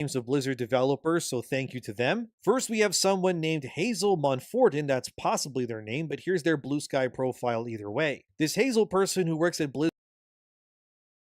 names of Blizzard developers, so thank you to them. First, we have someone named Hazel Monfortin, that's possibly their name, but here's their Blue Sky profile either way. This Hazel person who works at Blizzard,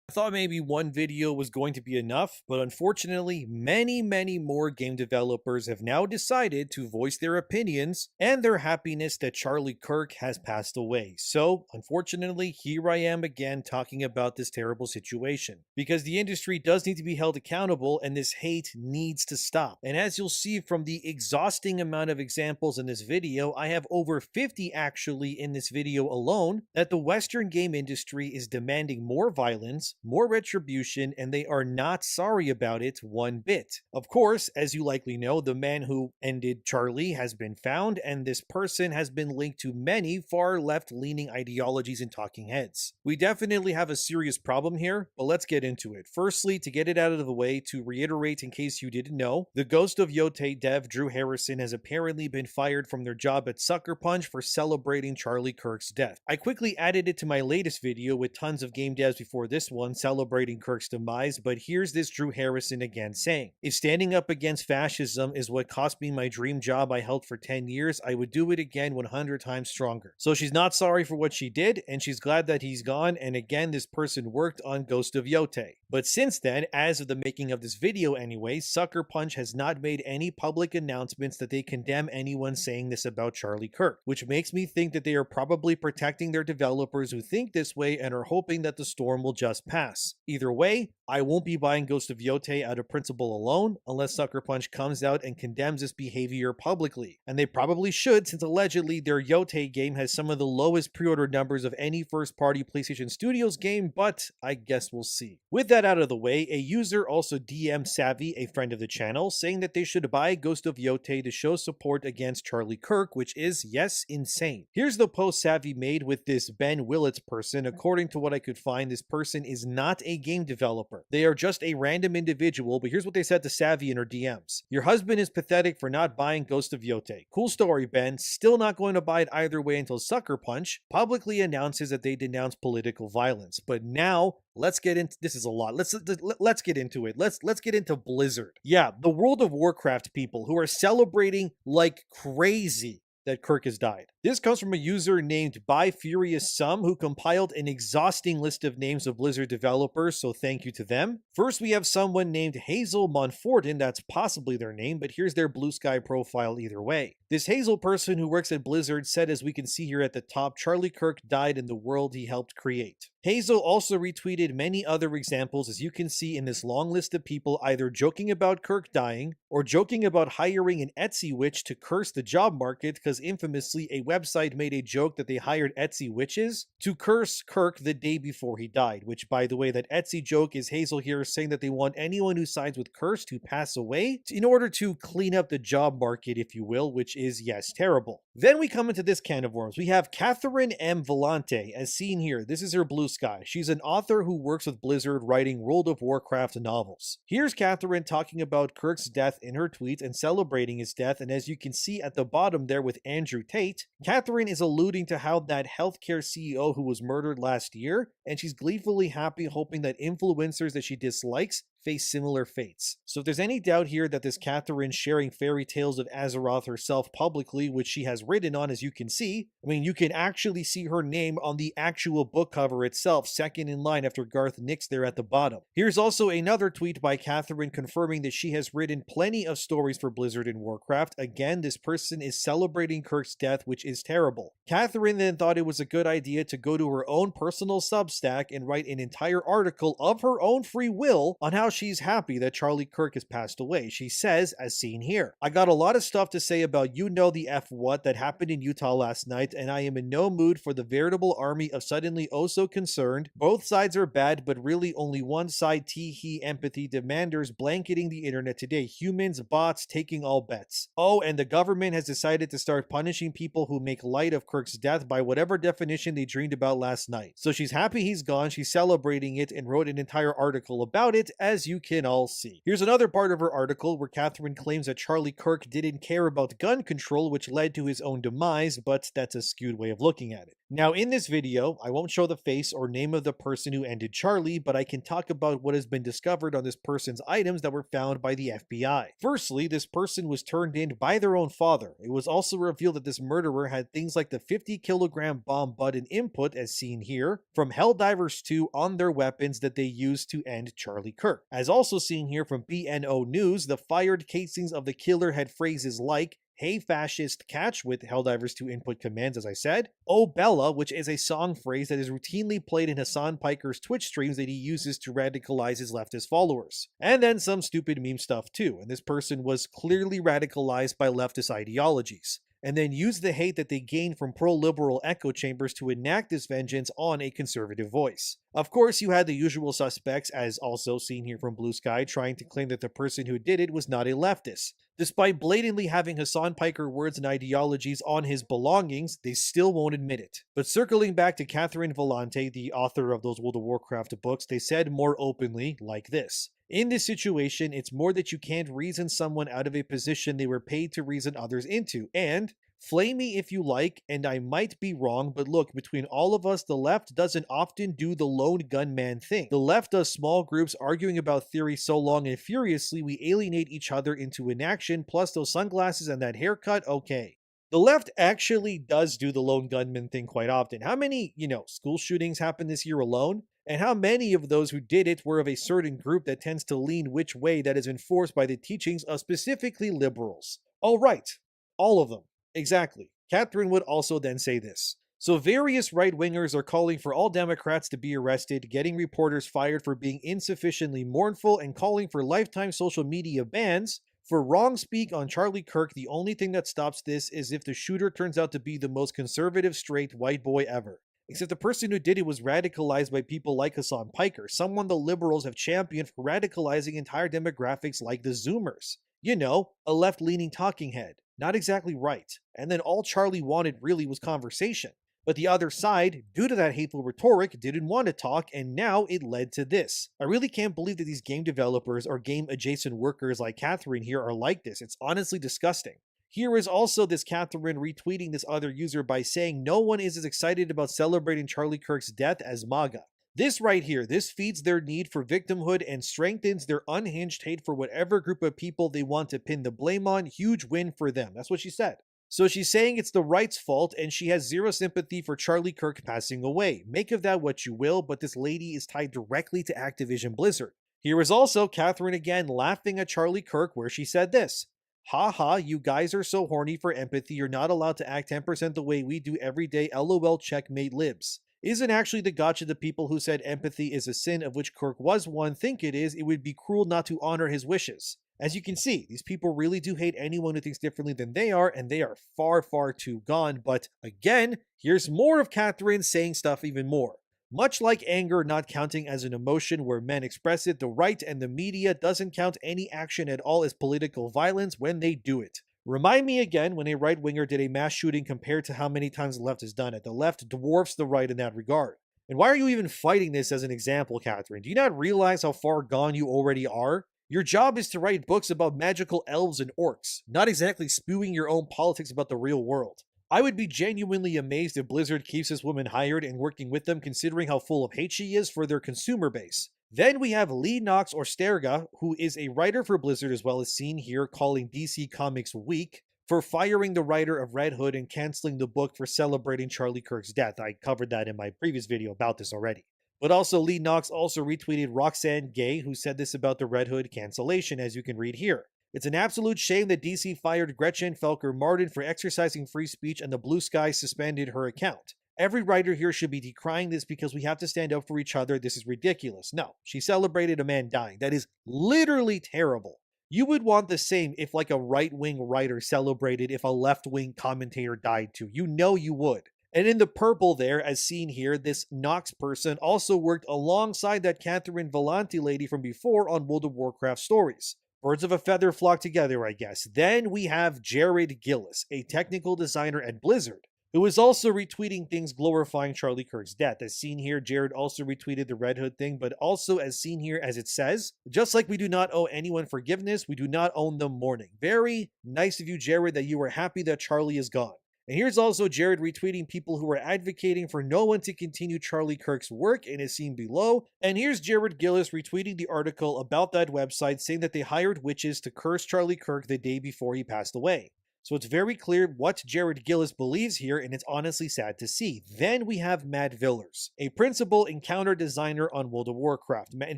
I thought maybe one video was going to be enough, but unfortunately, many more game developers have now decided to voice their opinions and their happiness that Charlie Kirk has passed away. So, unfortunately, here I am again talking about this terrible situation. Because the industry does need to be held accountable and this hate needs to stop. And as you'll see from the exhausting amount of examples in this video, I have over 50 actually in this video alone, that the Western game industry is demanding more violence, more retribution, and they are not sorry about it one bit. Of course, as you likely know, the man who ended Charlie has been found, and this person has been linked to many far left-leaning ideologies and talking heads. We definitely have a serious problem here, but let's get into it. Firstly, to get it out of the way, to reiterate in case you didn't know, the Ghost of Yotei dev Drew Harrison has apparently been fired from their job at Sucker Punch for celebrating Charlie Kirk's death. I quickly added it to my latest video with tons of game devs before this one celebrating Kirk's demise, but here's this Drew Harrison again saying, "If standing up against fascism is what cost me my dream job I held for 10 years, I would do it again 100 times stronger." So she's not sorry for what she did, and she's glad that he's gone, and again, this person worked on Ghost of Yotei. But since then, as of the making of this video anyway, Sucker Punch has not made any public announcements that they condemn anyone saying this about Charlie Kirk, which makes me think that they are probably protecting their developers who think this way and are hoping that the storm will just pass. Either way, I won't be buying Ghost of Yotei out of principle alone, unless Sucker Punch comes out and condemns this behavior publicly. And they probably should, since allegedly their Yotei game has some of the lowest pre-order numbers of any first-party PlayStation Studios game, but I guess we'll see. With that out of the way, a user also DM'd Savvy, a friend of the channel, saying that they should buy Ghost of Yotei to show support against Charlie Kirk, which is, yes, insane. Here's the post Savvy made with this Ben Willits person. According to what I could find, this person is not a game developer. They are just a random individual, but here's what they said to Savvy in her DMs. "Your husband is pathetic for not buying Ghost of Yotei. Cool story, Ben. Still not going to buy it either way until Sucker Punch publicly announces that they denounce political violence." But now, let's get into this. Is a lot. Let's get into it. Let's get into Blizzard. Yeah, the World of Warcraft people who are celebrating like crazy that Kirk has died. This comes from a user named By Furious Sum, who compiled an exhausting list of names of Blizzard developers, so thank you to them. First, we have someone named Hazel Monfortin, that's possibly their name, but here's their Blue Sky profile either way. This Hazel person who works at Blizzard said, as we can see here at the top, Charlie Kirk died in the world he helped create. Hazel also retweeted many other examples, as you can see in this long list of people either joking about Kirk dying or joking about hiring an Etsy witch to curse the job market, because infamously a website made a joke that they hired Etsy witches to curse Kirk the day before he died, which, by the way, that Etsy joke is Hazel here saying that they want anyone who sides with Curse to pass away in order to clean up the job market, if you will, which is, yes, terrible. Then we come into this can of worms. We have Catherine M. Vellante, as seen here. This is her Blue Sky. She's an author who works with Blizzard writing World of Warcraft novels. Here's Catherine talking about Kirk's death in her tweet and celebrating his death, and as you can see at the bottom there with Andrew Tate, Catherine is alluding to how that healthcare CEO who was murdered last year, and she's gleefully happy, hoping that influencers that she dislikes face similar fates. So if there's any doubt here that this Catherine sharing fairy tales of Azeroth herself publicly, which she has written on, as you can see, I mean, you can actually see her name on the actual book cover itself, second in line after Garth Nix there at the bottom. Here's also another tweet by Catherine confirming that she has written plenty of stories for Blizzard and Warcraft. Again, this person is celebrating Kirk's death, which is terrible. Catherine then thought it was a good idea to go to her own personal Substack and write an entire article of her own free will on how she's happy that Charlie Kirk has passed away. She says, as seen here, "I got a lot of stuff to say about you know the F what that happened in Utah last night, and I am in no mood for the veritable army of suddenly oh so concerned. Both sides are bad, but really only one side tee-hee empathy demanders blanketing the internet today. Humans, bots, taking all bets. Oh, and the government has decided to start punishing people who make light of Kirk's death by whatever definition they dreamed about last night." So she's happy he's gone, she's celebrating it, and wrote an entire article about it, as you can all see. Here's another part of her article where Catherine claims that Charlie Kirk didn't care about gun control, which led to his own demise, but that's a skewed way of looking at it. Now, in this video, I won't show the face or name of the person who ended Charlie, but I can talk about what has been discovered on this person's items that were found by the FBI. Firstly, this person was turned in by their own father. It was also revealed that this murderer had things like the 50-kilogram bomb button input, as seen here, from Helldivers 2 on their weapons that they used to end Charlie Kirk. As also seen here from BNO News, the fired casings of the killer had phrases like, "Hey fascist, catch," with Helldivers 2 input commands, as I said. "Oh Bella," which is a song phrase that is routinely played in Hassan Piker's Twitch streams that he uses to radicalize his leftist followers. And then some stupid meme stuff too, and this person was clearly radicalized by leftist ideologies, and then used the hate that they gained from pro-liberal echo chambers to enact this vengeance on a conservative voice. Of course, you had the usual suspects, as also seen here from Blue Sky, trying to claim that the person who did it was not a leftist. Despite blatantly having Hassan Piker words and ideologies on his belongings, they still won't admit it. But circling back to Catherine Vellante, the author of those World of Warcraft books, they said more openly, like this: "In this situation, it's more that you can't reason someone out of a position they were paid to reason others into, and flame me if you like, and I might be wrong, but look, between all of us, the left doesn't often do the lone gunman thing. The left does small groups arguing about theory so long and furiously we alienate each other into inaction, plus those sunglasses and that haircut, okay." The left actually does do the lone gunman thing quite often. How many, school shootings happened this year alone? And how many of those who did it were of a certain group that tends to lean which way that is enforced by the teachings of specifically liberals? Oh, right. All of them. Exactly. Catherine would also then say this: "So various right-wingers are calling for all Democrats to be arrested, getting reporters fired for being insufficiently mournful, and calling for lifetime social media bans. For wrong speak on Charlie Kirk, the only thing that stops this is if the shooter turns out to be the most conservative straight white boy ever. Except the person who did it was radicalized by people like Hassan Piker, someone the liberals have championed for radicalizing entire demographics like the Zoomers. You know, a left-leaning talking head. Not exactly right. And then all Charlie wanted really was conversation. But the other side, due to that hateful rhetoric, didn't want to talk, and now it led to this. I really can't believe that these game developers or game-adjacent workers like Catherine here are like this. It's honestly disgusting." Here is also this Catherine retweeting this other user by saying no one is as excited about celebrating Charlie Kirk's death as MAGA. This right here, this feeds their need for victimhood and strengthens their unhinged hate for whatever group of people they want to pin the blame on. Huge win for them. That's what she said. So she's saying it's the right's fault and she has zero sympathy for Charlie Kirk passing away. Make of that what you will, but this lady is tied directly to Activision Blizzard. Here is also Catherine again laughing at Charlie Kirk, where she said this: "Ha ha, you guys are so horny for empathy, you're not allowed to act 10% the way we do every day, lol checkmate libs. Isn't actually the gotcha the people who said empathy is a sin, of which Kirk was one, think it is, it would be cruel not to honor his wishes." As you can see, these people really do hate anyone who thinks differently than they are, and they are far, far too gone. But again, here's more of Catherine saying stuff even more. Much like anger not counting as an emotion where men express it, the right and the media doesn't count any action at all as political violence when they do it. Remind me again when a right-winger did a mass shooting compared to how many times the left has done it. The left dwarfs the right in that regard. And why are you even fighting this as an example, Catherine? Do you not realize how far gone you already are? Your job is to write books about magical elves and orcs, not exactly spewing your own politics about the real world. I would be genuinely amazed if Blizzard keeps this woman hired and working with them, considering how full of hate she is for their consumer base. Then we have Lee Knox Orsterga, who is a writer for Blizzard as well, as seen here, calling DC Comics weak for firing the writer of Red Hood and canceling the book for celebrating Charlie Kirk's death. I covered that in my previous video about this already. But also, Lee Knox also retweeted Roxanne Gay, who said this about the Red Hood cancellation, as you can read here. "It's an absolute shame that DC fired Gretchen Felker Martin for exercising free speech and the Blue Sky suspended her account. Every writer here should be decrying this because we have to stand up for each other. This is ridiculous." No, she celebrated a man dying. That is literally terrible. You would want the same if like a right-wing writer celebrated if a left-wing commentator died too. You know you would. And in the purple there, as seen here, this Knox person also worked alongside that Catherine Vellante lady from before on World of Warcraft stories. Birds of a feather flock together, I guess. Then we have Jared Gillis, a technical designer at Blizzard, who is also retweeting things glorifying Charlie Kirk's death. As seen here, Jared also retweeted the Red Hood thing, but also as seen here, as it says, "Just like we do not owe anyone forgiveness, we do not owe them mourning." Very nice of you, Jared, that you are happy that Charlie is gone. And here's also Jared retweeting people who are advocating for no one to continue Charlie Kirk's work and is seen below. And here's Jared Gillis retweeting the article about that website saying that they hired witches to curse Charlie Kirk the day before he passed away. So it's very clear what Jared Gillis believes here, and it's honestly sad to see. Then we have Matt Villers, a principal encounter designer on World of Warcraft. And it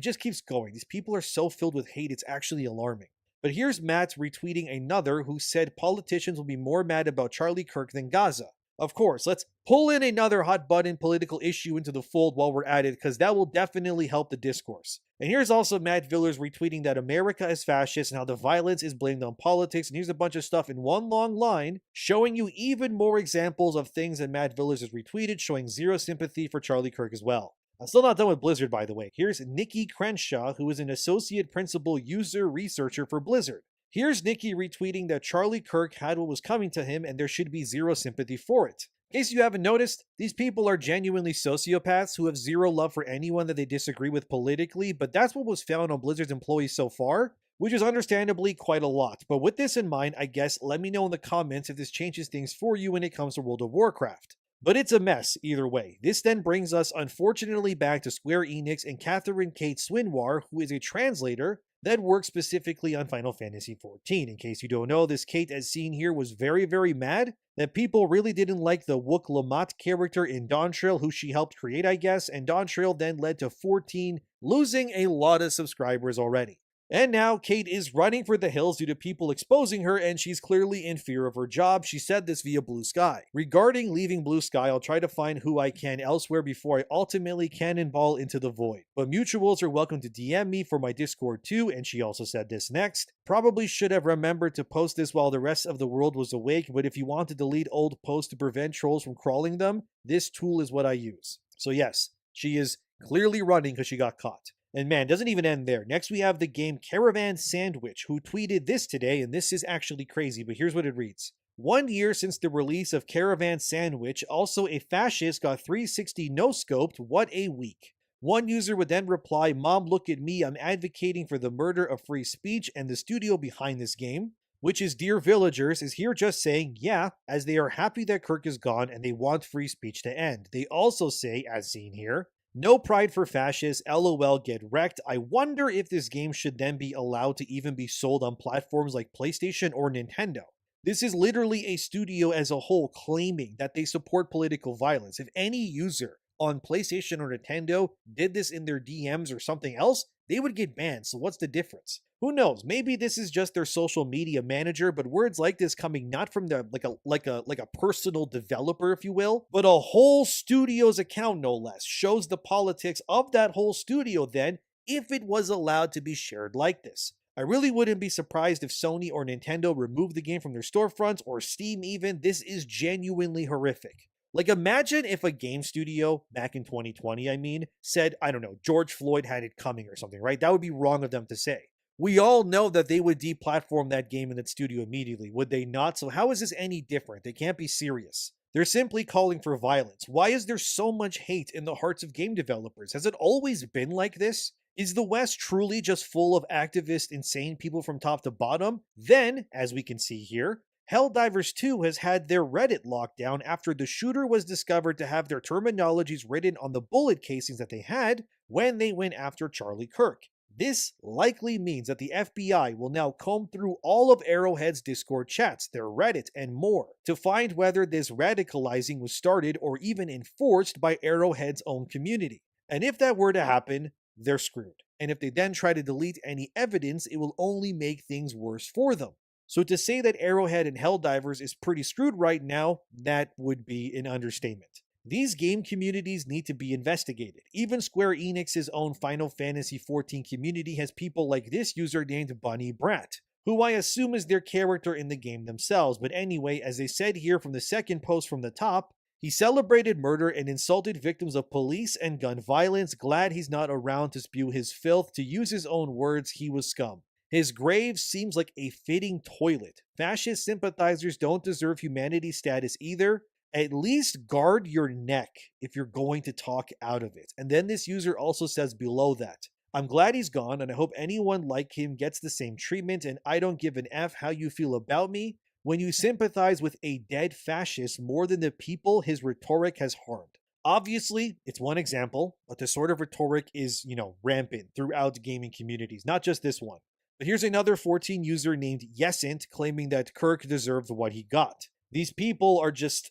just keeps going. These people are so filled with hate, it's actually alarming. But here's Matt retweeting another who said politicians will be more mad about Charlie Kirk than Gaza. Of course, let's pull in another hot button political issue into the fold while we're at it, because that will definitely help the discourse. And here's also Matt Villers retweeting that America is fascist and how the violence is blamed on politics. And here's a bunch of stuff in one long line showing you even more examples of things that Matt Villers has retweeted, showing zero sympathy for Charlie Kirk as well. I'm still not done with Blizzard, by the way. Here's Nikki Crenshaw, who is an associate principal user researcher for Blizzard. Here's Nikki retweeting that Charlie Kirk had what was coming to him and there should be zero sympathy for it. In case you haven't noticed, these people are genuinely sociopaths who have zero love for anyone that they disagree with politically, but that's what was found on Blizzard's employees so far, which is understandably quite a lot. But with this in mind, I guess let me know in the comments if this changes things for you when it comes to World of Warcraft. But it's a mess either way. This then brings us unfortunately back to Square Enix and Catherine Kate Swinwar, who is a translator that works specifically on Final Fantasy XIV. In case you don't know, this Kate, as seen here, was very mad that people really didn't like the Wook Lamont character in Dawntrail, who she helped create, I guess, and Dawntrail then led to 14 losing a lot of subscribers already. And now Kate is running for the hills due to people exposing her, and she's clearly in fear of her job. She said this via Blue Sky. Regarding leaving Blue Sky, I'll try to find who I can elsewhere before I ultimately cannonball into the void. But mutuals are welcome to DM me for my Discord too, and she also said this next. Probably should have remembered to post this while the rest of the world was awake, but if you want to delete old posts to prevent trolls from crawling them, this tool is what I use. So yes, she is clearly running because she got caught. And man, doesn't even end there. Next we have the game Caravan Sandwich, who tweeted this today, and this is actually crazy, but here's what it reads. 1 year since the release of Caravan Sandwich, also a fascist got 360 no-scoped, what a week. One user would then reply, Mom, look at me, I'm advocating for the murder of free speech, and the studio behind this game, which is Dear Villagers, is here just saying, yeah, as they are happy that Kirk is gone and they want free speech to end. They also say, as seen here, no pride for fascists, LOL, get wrecked. I wonder if this game should then be allowed to even be sold on platforms like PlayStation or Nintendo. This is literally a studio as a whole claiming that they support political violence. If any user on PlayStation or Nintendo did this in their DMs or something else, they would get banned. So what's the difference? Who knows? Maybe this is just their social media manager, but words like this coming not from the like a personal developer, if you will, but a whole studio's account, no less, shows the politics of that whole studio then, if it was allowed to be shared like this. I really wouldn't be surprised if Sony or Nintendo removed the game from their storefronts, or Steam even. This is genuinely horrific. Like, imagine if a game studio, back in 2020, I mean, said, I don't know, George Floyd had it coming or something, right? That would be wrong of them to say. We all know that they would deplatform that game in that studio immediately, would they not? So how is this any different? They can't be serious. They're simply calling for violence. Why is there so much hate in the hearts of game developers? Has it always been like this? Is the West truly just full of activist, insane people from top to bottom? Then, as we can see here, Helldivers 2 has had their Reddit locked down after the shooter was discovered to have their terminologies written on the bullet casings that they had when they went after Charlie Kirk. This likely means that the FBI will now comb through all of Arrowhead's Discord chats, their Reddit, and more to find whether this radicalizing was started or even enforced by Arrowhead's own community. And if that were to happen, they're screwed. And if they then try to delete any evidence, it will only make things worse for them. So to say that Arrowhead and Helldivers is pretty screwed right now, that would be an understatement. These game communities need to be investigated. Even Square Enix's own Final Fantasy XIV community has people like this user named Bunny Brat, who I assume is their character in the game themselves. But anyway, as they said here from the second post from the top, he celebrated murder and insulted victims of police and gun violence. Glad he's not around to spew his filth. To use his own words, he was scum. His grave seems like a fitting toilet. Fascist sympathizers don't deserve humanity status either. At least guard your neck if you're going to talk out of it. And then this user also says below that, I'm glad he's gone and I hope anyone like him gets the same treatment, and I don't give an F how you feel about me. when you sympathize with a dead fascist more than the people his rhetoric has harmed. Obviously, it's one example, but this sort of rhetoric is, rampant throughout gaming communities, not just this one. But here's another 14 user named Yesent claiming that Kirk deserved what he got. These people are just,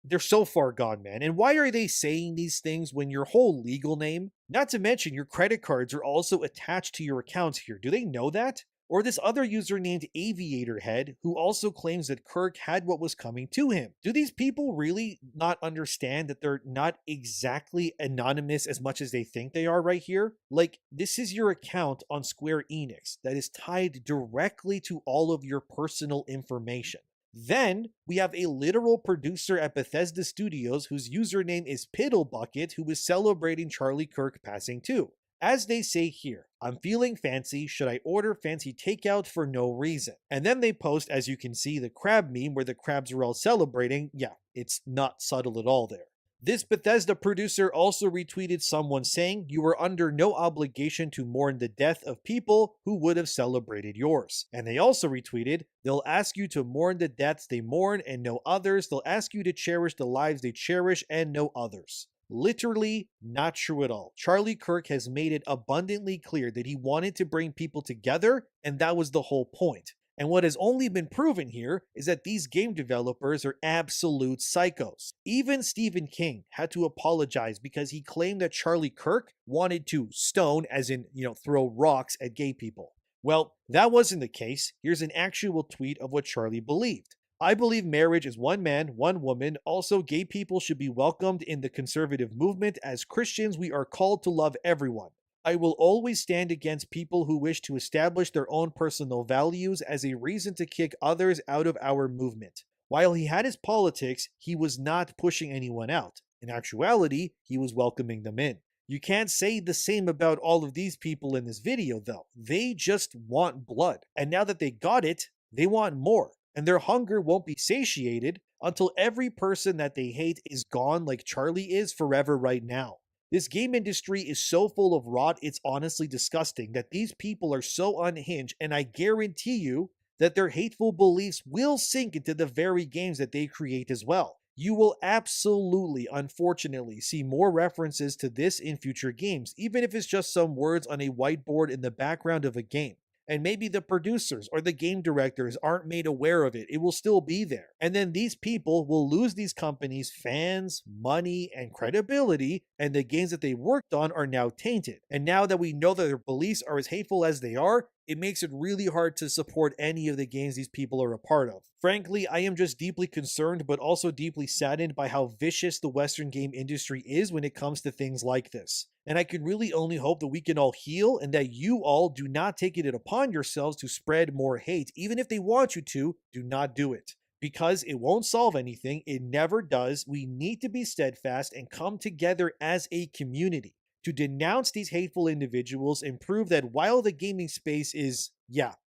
they're so far gone, man. And why are they saying these things when your whole legal name, not to mention your credit cards, are also attached to your accounts here? Do they know that? Or this other user named Aviator Head, who also claims that Kirk had what was coming to him. Do these people really not understand that they're not exactly anonymous as much as they think they are right here? Like, this is your account on Square Enix that is tied directly to all of your personal information. Then we have a literal producer at Bethesda Studios whose username is Piddlebucket, who is celebrating Charlie Kirk passing too. As they say here, I'm feeling fancy, should I order fancy takeout for no reason? And then they post, as you can see, the crab meme where the crabs are all celebrating. Yeah, it's not subtle at all there. This Bethesda producer also retweeted someone saying, you are under no obligation to mourn the death of people who would have celebrated yours. And they also retweeted, they'll ask you to mourn the deaths they mourn and no others. They'll ask you to cherish the lives they cherish and no others. Literally not true at all. Charlie Kirk has made it abundantly clear that he wanted to bring people together, and that was the whole point. And what has only been proven here is that these game developers are absolute psychos. Even Stephen King had to apologize because he claimed that Charlie Kirk wanted to stone, as in, throw rocks at gay people. Well, that wasn't the case. Here's an actual tweet of what Charlie believed. I believe marriage is one man, one woman. Also, gay people should be welcomed in the conservative movement. As Christians, we are called to love everyone. I will always stand against people who wish to establish their own personal values as a reason to kick others out of our movement. While he had his politics, he was not pushing anyone out. In actuality, he was welcoming them in. You can't say the same about all of these people in this video, though. They just want blood. And now that they got it, they want more. And their hunger won't be satiated until every person that they hate is gone, like Charlie is forever right now. This game industry is so full of rot, it's honestly disgusting that these people are so unhinged, and I guarantee you that their hateful beliefs will sink into the very games that they create as well. You will absolutely, unfortunately, see more references to this in future games, even if it's just some words on a whiteboard in the background of a game. And maybe the producers or the game directors aren't made aware of it. It will still be there. And then these people will lose these companies' fans, money, and credibility, and the games that they worked on are now tainted. And now that we know that their beliefs are as hateful as they are, it makes it really hard to support any of the games these people are a part of. Frankly, I am just deeply concerned, but also deeply saddened by how vicious the Western game industry is when it comes to things like this. And I can really only hope that we can all heal and that you all do not take it upon yourselves to spread more hate. Even if they want you to, do not do it. Because it won't solve anything. It never does. We need to be steadfast and come together as a community to denounce these hateful individuals and prove that while the gaming space is,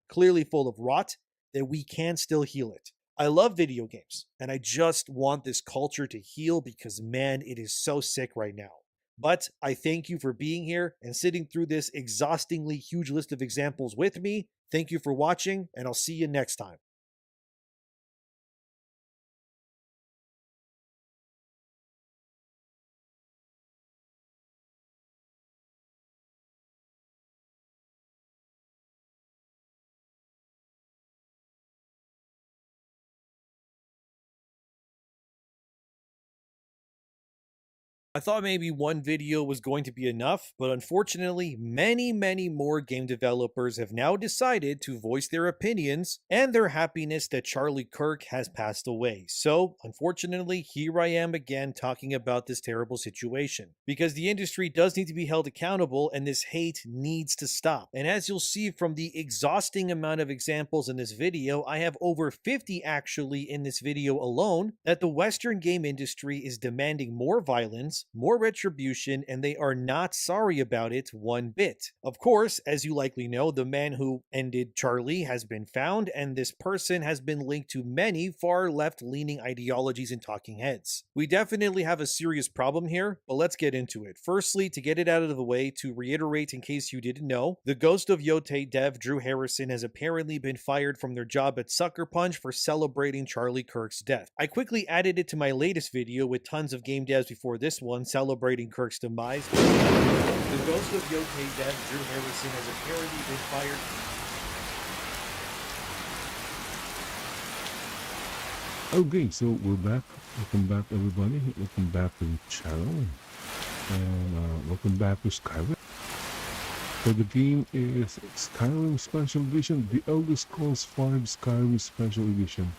clearly full of rot, that we can still heal it. I love video games, and I just want this culture to heal because, man, it is so sick right now. But I thank you for being here and sitting through this exhaustingly huge list of examples with me. Thank you for watching, and I'll see you next time. I thought maybe one video was going to be enough, but unfortunately, many more game developers have now decided to voice their opinions and their happiness that Charlie Kirk has passed away. So, unfortunately, here I am again talking about this terrible situation. Because the industry does need to be held accountable and this hate needs to stop. And as you'll see from the exhausting amount of examples in this video, I have over 50 actually in this video alone, that the Western game industry is demanding more violence, vengeance, more retribution, and they are not sorry about it one bit. Of course, as you likely know, the man who ended Charlie has been found, and this person has been linked to many far left-leaning ideologies and talking heads. We definitely have a serious problem here, but let's get into it. Firstly, to get it out of the way, to reiterate in case you didn't know, the Ghost of Yote dev Drew Harrison has apparently been fired from their job at Sucker Punch for celebrating Charlie Kirk's death. I quickly added it to my latest video with tons of game devs before this one celebrating Kirk's demise. The Ghost of Yote dev Drew Harrison has apparently been fired. Okay, so we're back. Welcome back, everybody. Welcome back to the channel. And welcome back to Skyrim. So the game is Skyrim Special Edition, the Elder Scrolls V Skyrim Special Edition.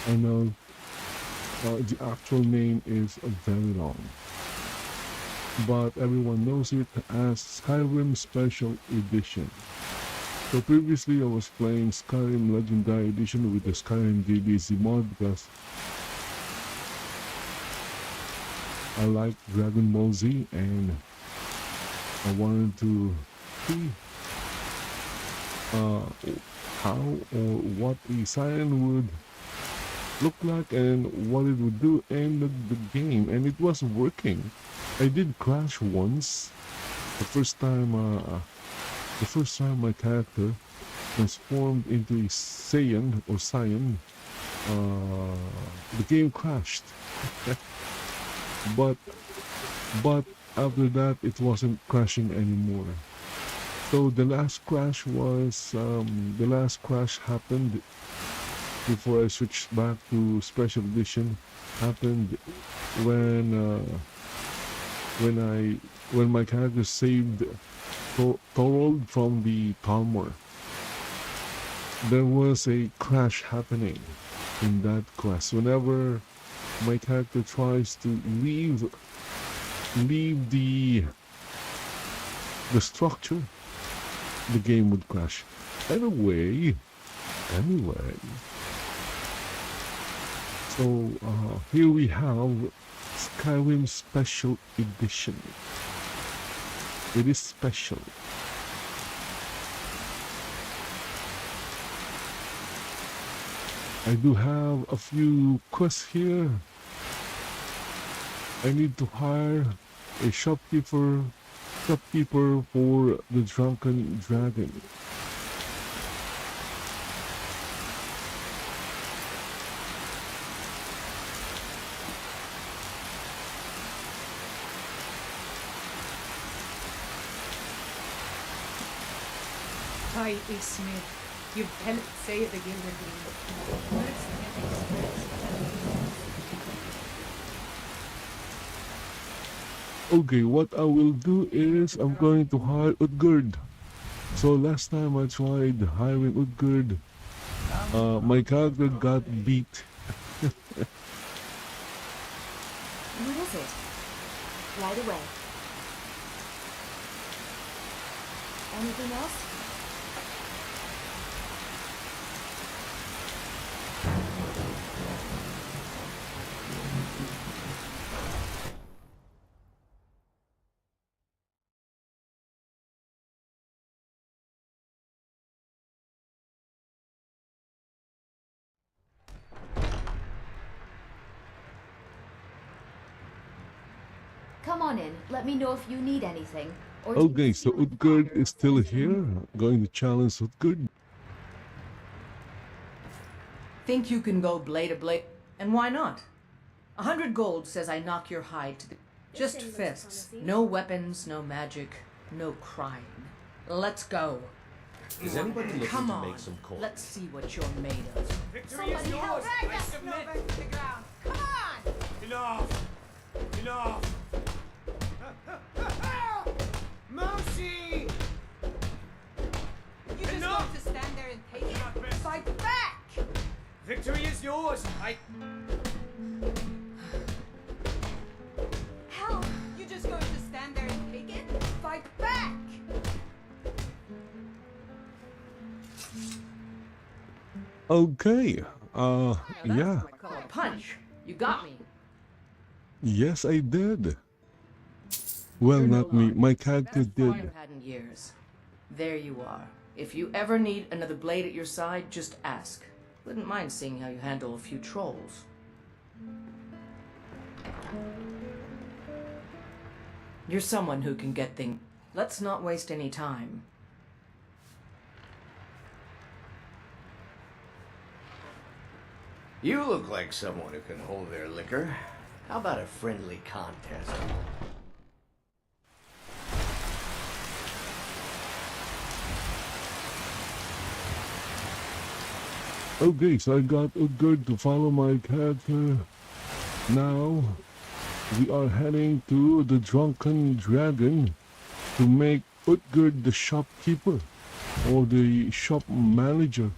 I know the actual name is very long, but everyone knows it as Skyrim Special Edition. So previously I was playing Skyrim Legendary Edition with the Skyrim DBZ mod because I like Dragon Ball Z and I wanted to see how or what a siren would look like and what it would do in the game, and it was working. I did crash once. The first time my character transformed into a Saiyan or Saiyan, the game crashed. but after that it wasn't crashing anymore. So the last crash happened before I switched back to Special Edition. Happened when my character saved Thorold from the Talmor. There was a crash happening in that quest. Whenever my character tries to leave the structure, the game would crash. Anyway, so here we have Skyrim Special Edition. It is special. I do have a few quests here. I need to hire a shopkeeper for the Drunken Dragon. Hi, Smith. You can't say it again with me. Okay, what I will do is I'm going to hire Utgard. So last time I tried hiring Utgard, my character got beat. What is it? Right away. Anything else? Come on in. Let me know if you need anything. Okay, so Utgard is still here. Going to challenge Utgard. Think you can go blade to blade? And why not? 100 gold says I knock your hide to the... Just fists. No weapons, no magic, no crime. Let's go. Is anybody looking Come to on. make some coin? Let's see what you're made of. Victory is yours! I submit! The ground. Come on! Enough! Enough! Mercy! You just Enough! want to stand there and take it? Not best. Fight back! Victory is yours! Hell, you just going to stand there and take it? Fight back! Okay, yeah. Call a punch. You got me. Yes, I did. Well, You're no not me. lark. My character Best fight did. I've had in years. There you are. If you ever need another blade at your side, just ask. Wouldn't mind seeing how you handle a few trolls. You're someone who can get things. Let's not waste any time. You look like someone who can hold their liquor. How about a friendly contest? Okay, so I got Utgard to follow my character. Now, we are heading to the Drunken Dragon to make Utgard the shopkeeper or the shop manager.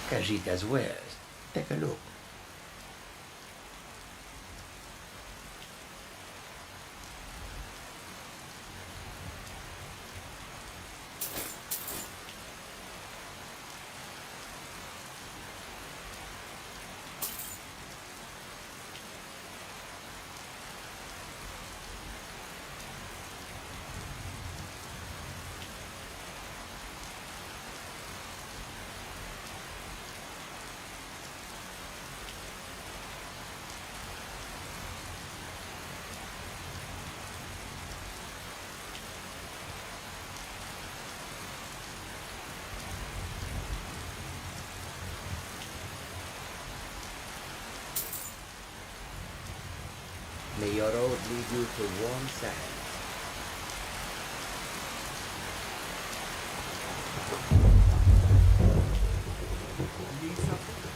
Kajita's wares. Take a look. May your road lead you to warm sands. Need something?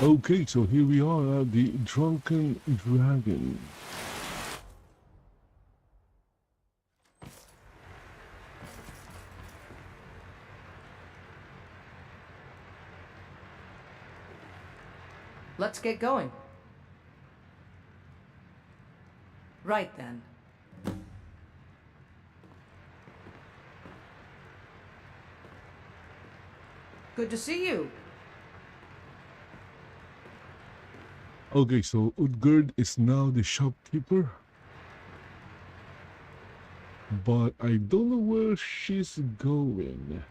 Okay, so here we are at the Drunken Dragon. Let's get going. Right then. Good to see you. Okay, so Utgard is now the shopkeeper. But I don't know where she's going.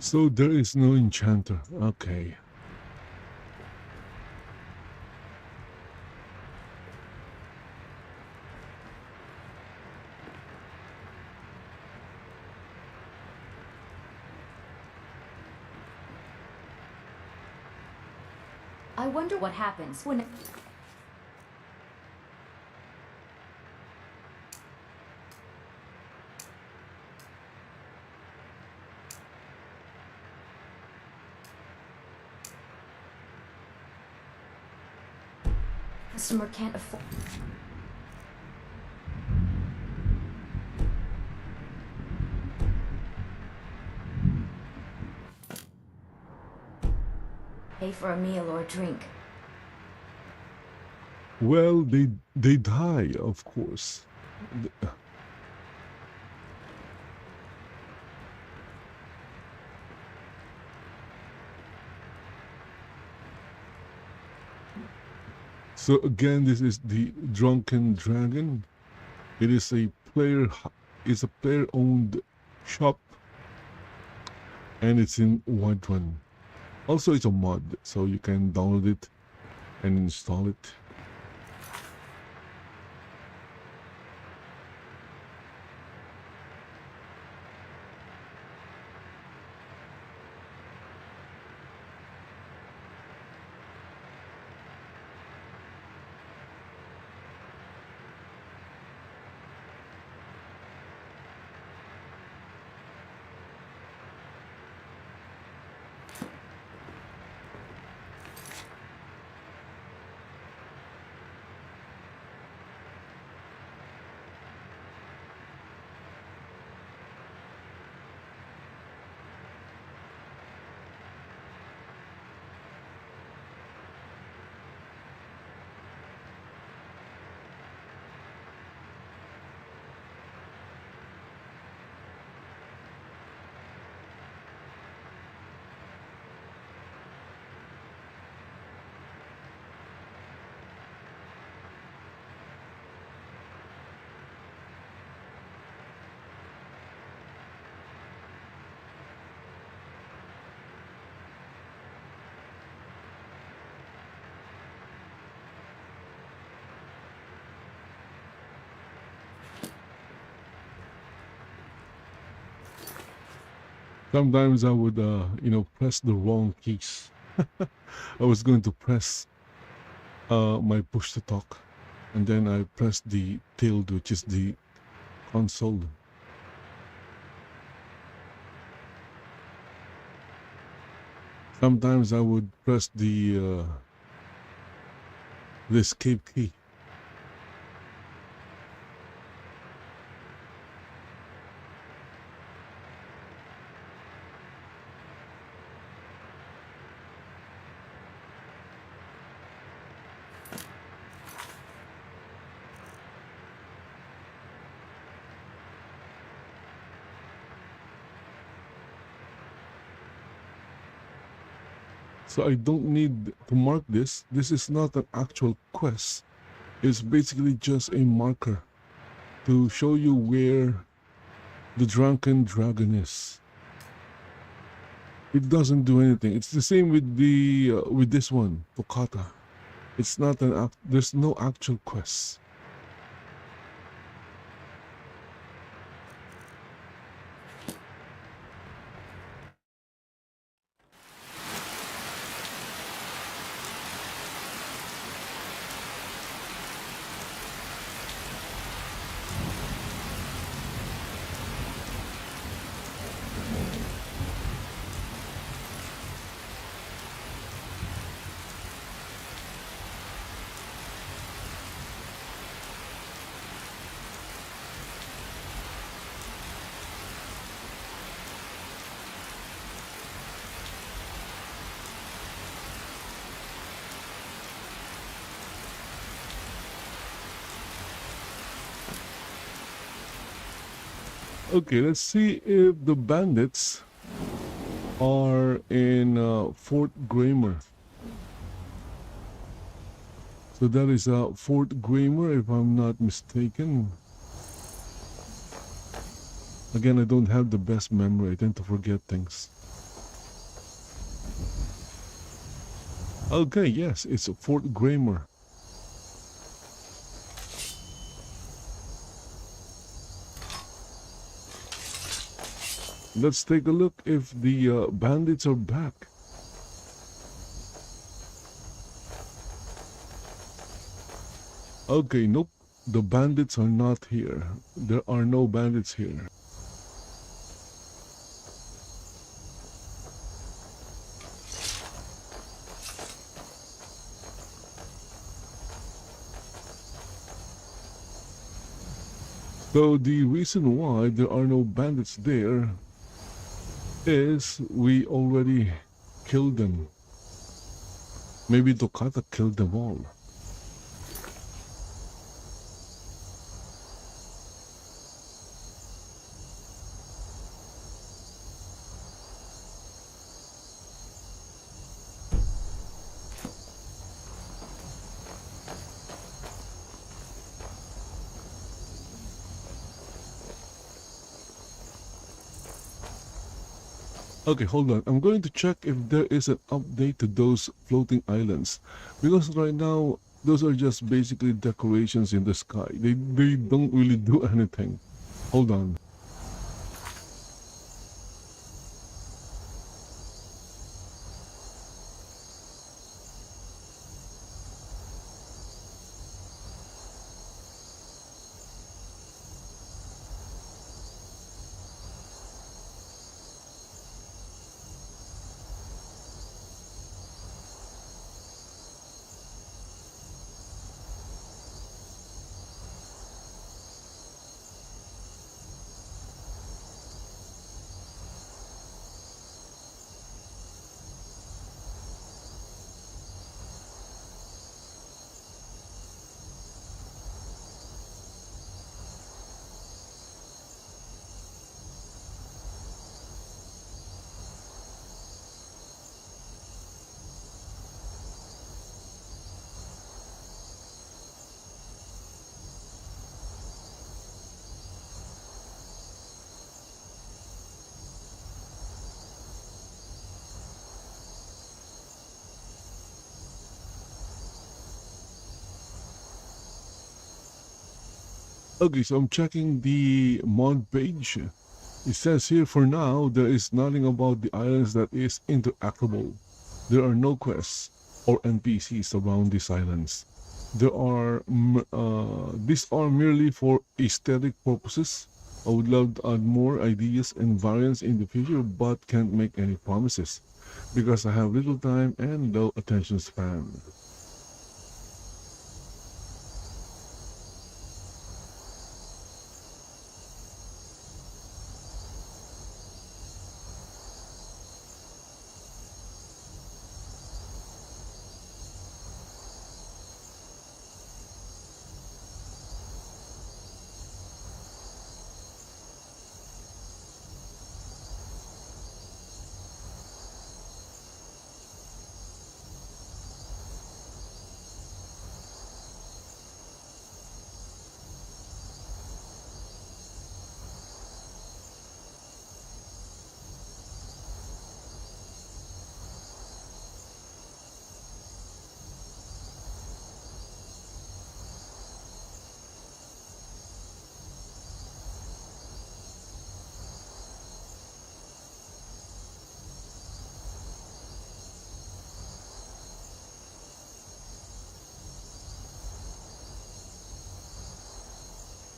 So there is no enchanter. Okay. I wonder what happens when... Customer can't afford... pay for a meal or a drink. Well, they die, of course. Th- So again, this is the Drunken Dragon. It is a player-owned shop, and it's in Whiterun. Also, it's a mod, so you can download it and install it. Sometimes I would, press the wrong keys. I was going to press my push to talk, and then I pressed the tilde, which is the console. Sometimes I would press the escape key. So I don't need to mark this. This is not an actual quest. It's basically just a marker to show you where the Drunken Dragon is. It doesn't do anything. It's the same with with this one, Toccata. It's not there's no actual quest. Okay, let's see if the bandits are in Fort Gramer. So that is Fort Gramer, if I'm not mistaken. Again, I don't have the best memory. I tend to forget things. Okay, yes, it's Fort Grammar. Let's take a look if the bandits are back. Okay, nope. The bandits are not here. There are no bandits here. So the reason why there are no bandits there is we already killed them. Maybe Tokata killed them all. Okay, hold on. I'm going to check if there is an update to those floating islands. Because right now, those are just basically decorations in the sky. They don't really do anything. Hold on. Okay, so I'm checking the mod page. It says here for now there is nothing about the islands that is interactable. There are no quests or NPCs around these islands. These are merely for aesthetic purposes. I would love to add more ideas and variants in the future, but can't make any promises because I have little time and low attention span.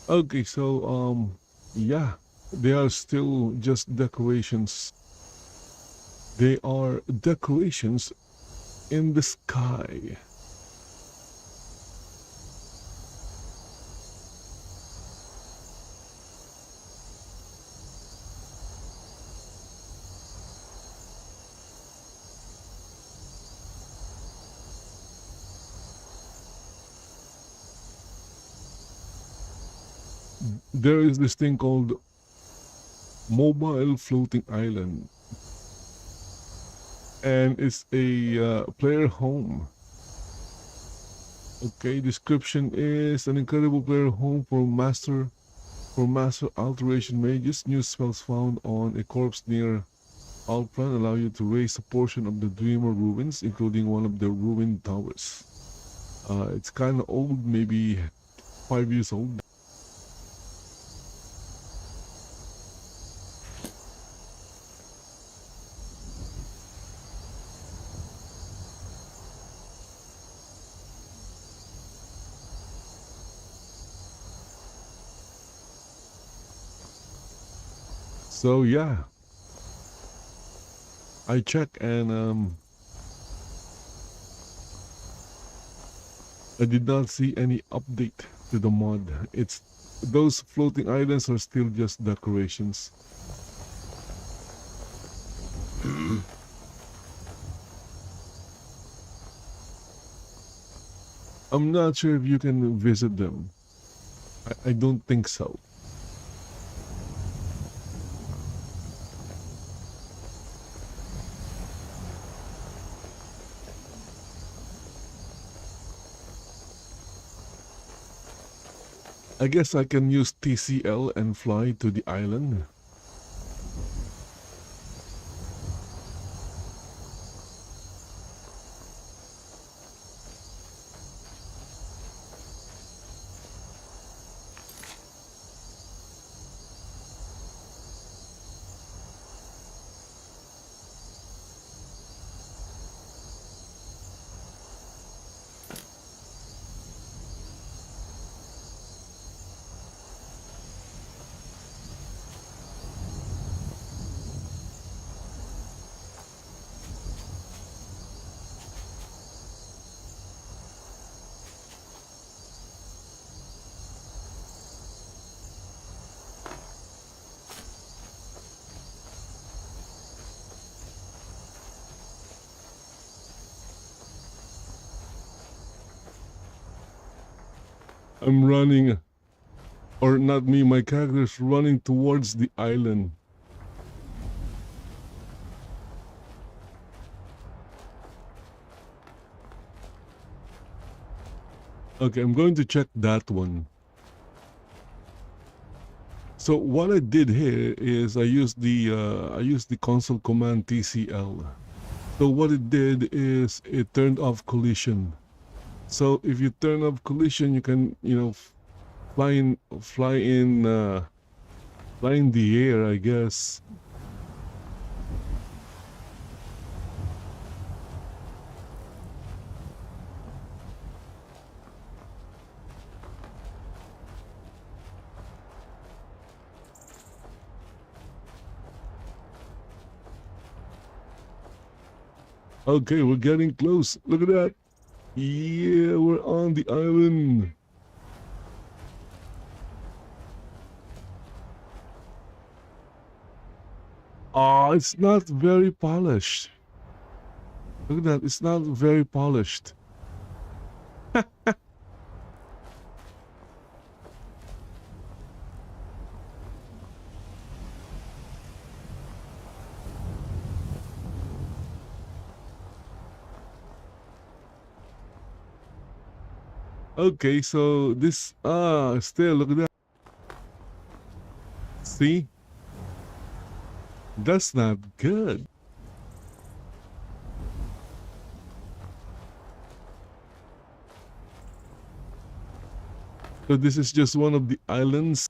Okay, so yeah, they are still just decorations. They are decorations in the sky. There is this thing called mobile floating island, and it's a player home. Okay, description is an incredible player home for master alteration mages. New spells found on a corpse near Outplan allow you to raise a portion of the Dreamer ruins, including one of the ruined towers. It's kind of old, maybe 5 years old. So yeah, I check and I did not see any update to the mod. It's those floating islands are still just decorations. I'm not sure if you can visit them. I don't think so. I guess I can use TCL and fly to the island. I'm running, or not me, my character's running towards the island. Okay, I'm going to check that one. So what I did here is I used the console command TCL. So what it did is it turned off collision. So if you turn off collision, you can, fly in the air, I guess. Okay, we're getting close. Look at that. Yeah, we're on the island. Oh, it's not very polished. Look at that, it's not very polished. Okay, so this, still, look at that. See? That's not good. So this is just one of the islands.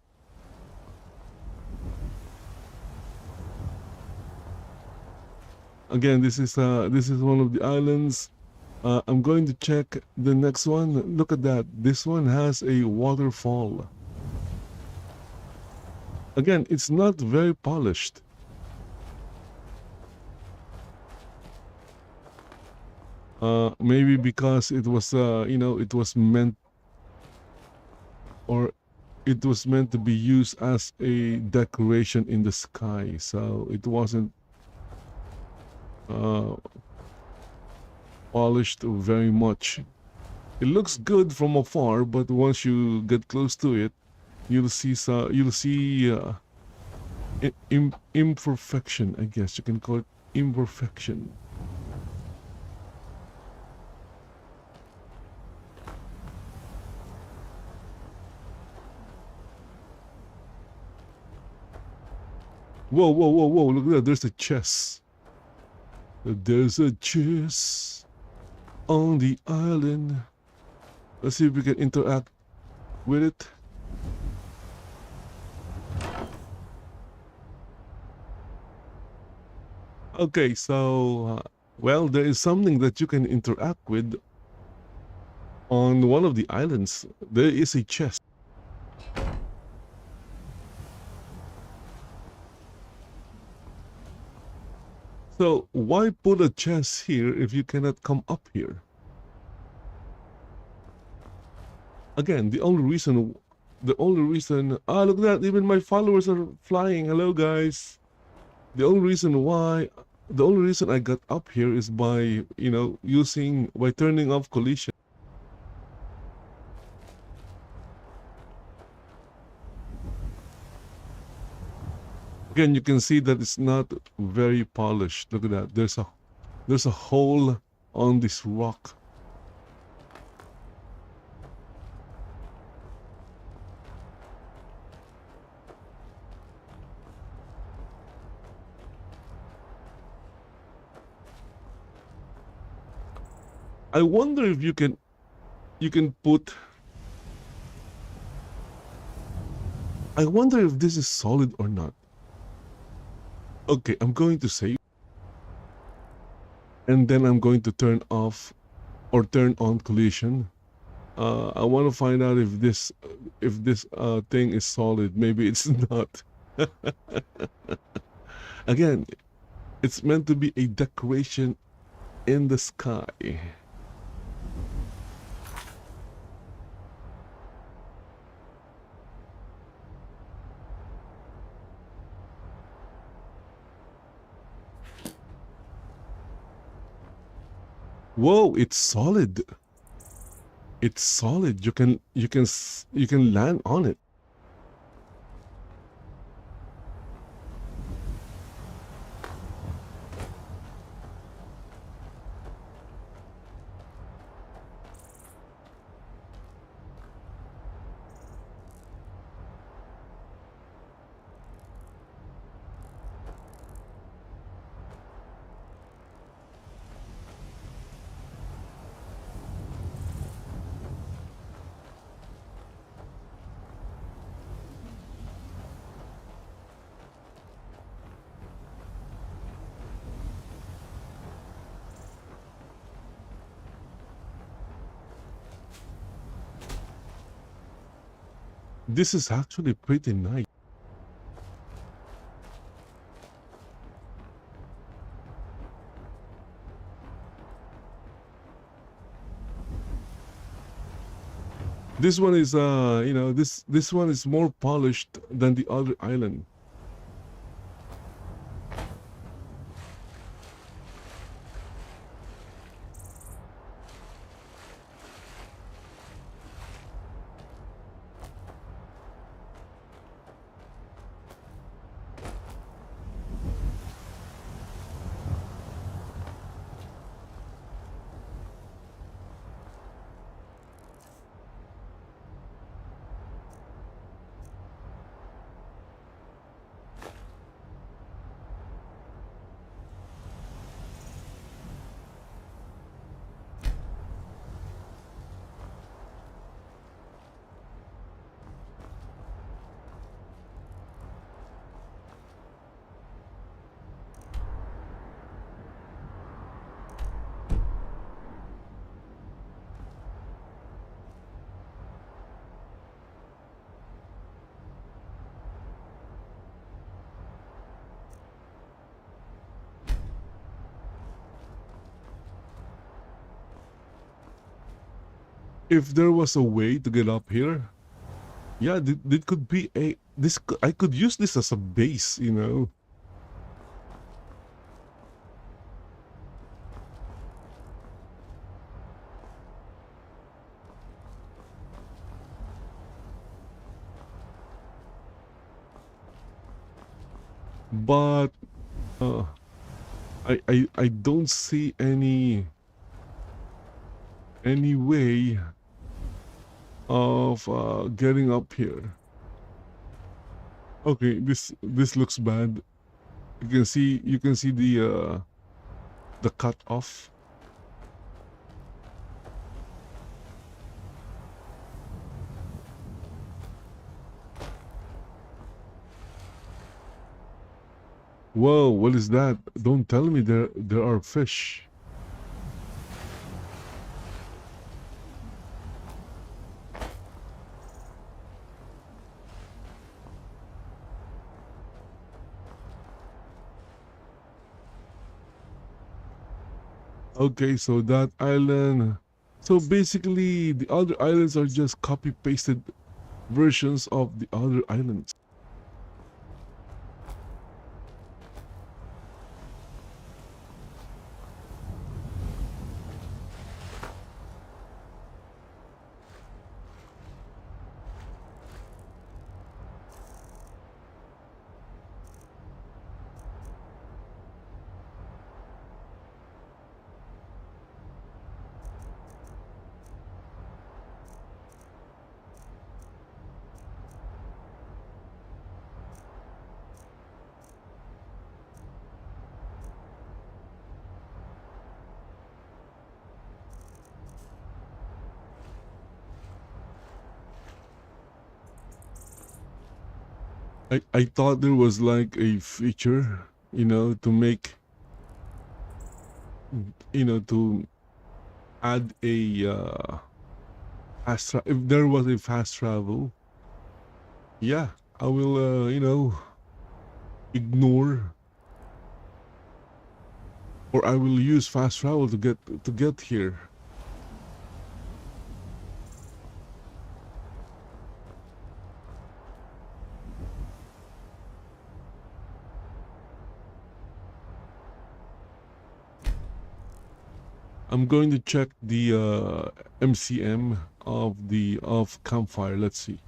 Again, this is one of the islands. I'm going to check the next one. Look at that. This one has a waterfall. Again, it's not very polished. Maybe because it was, it was meant, or it was meant to be used as a decoration in the sky. So it wasn't polished very much. It looks good from afar, but once you get close to it, you'll see imperfection. I guess you can call it imperfection. Whoa, whoa, whoa, whoa, look at that, there's a chest. There's a chest on the island. Let's see if we can interact with it. Okay, so well, there is something that you can interact with on one of the islands. There is a chest. So why put a chest here if you cannot come up here? Again, the only reason, look at that, even my followers are flying. Hello guys. The only reason I got up here is by, by turning off collision. Again, you can see that it's not very polished. Look at that. There's a hole on this rock. I wonder if you can put. I wonder if this is solid or not. Okay, I'm going to save. And then I'm going to turn off or turn on collision. I want to find out if this thing is solid. Maybe it's not. Again, it's meant to be a decoration in the sky. Whoa, it's solid. It's solid. You can land on it. This is actually pretty nice. This one is this one is more polished than the other island. If there was a way to get up here, yeah, this could be I could use this as a base, you know. But I don't see any way of getting up here. Okay, this looks bad. You can see the the cut off. Whoa, what is that? Don't tell me there are fish. Okay, so that island. So basically, the other islands are just copy pasted versions of the other islands. I thought there was like a feature, to make, to add a if there was a fast travel, yeah, I will, ignore, or I will use fast travel to get here. I'm going to check the MCM of campfire. Let's see.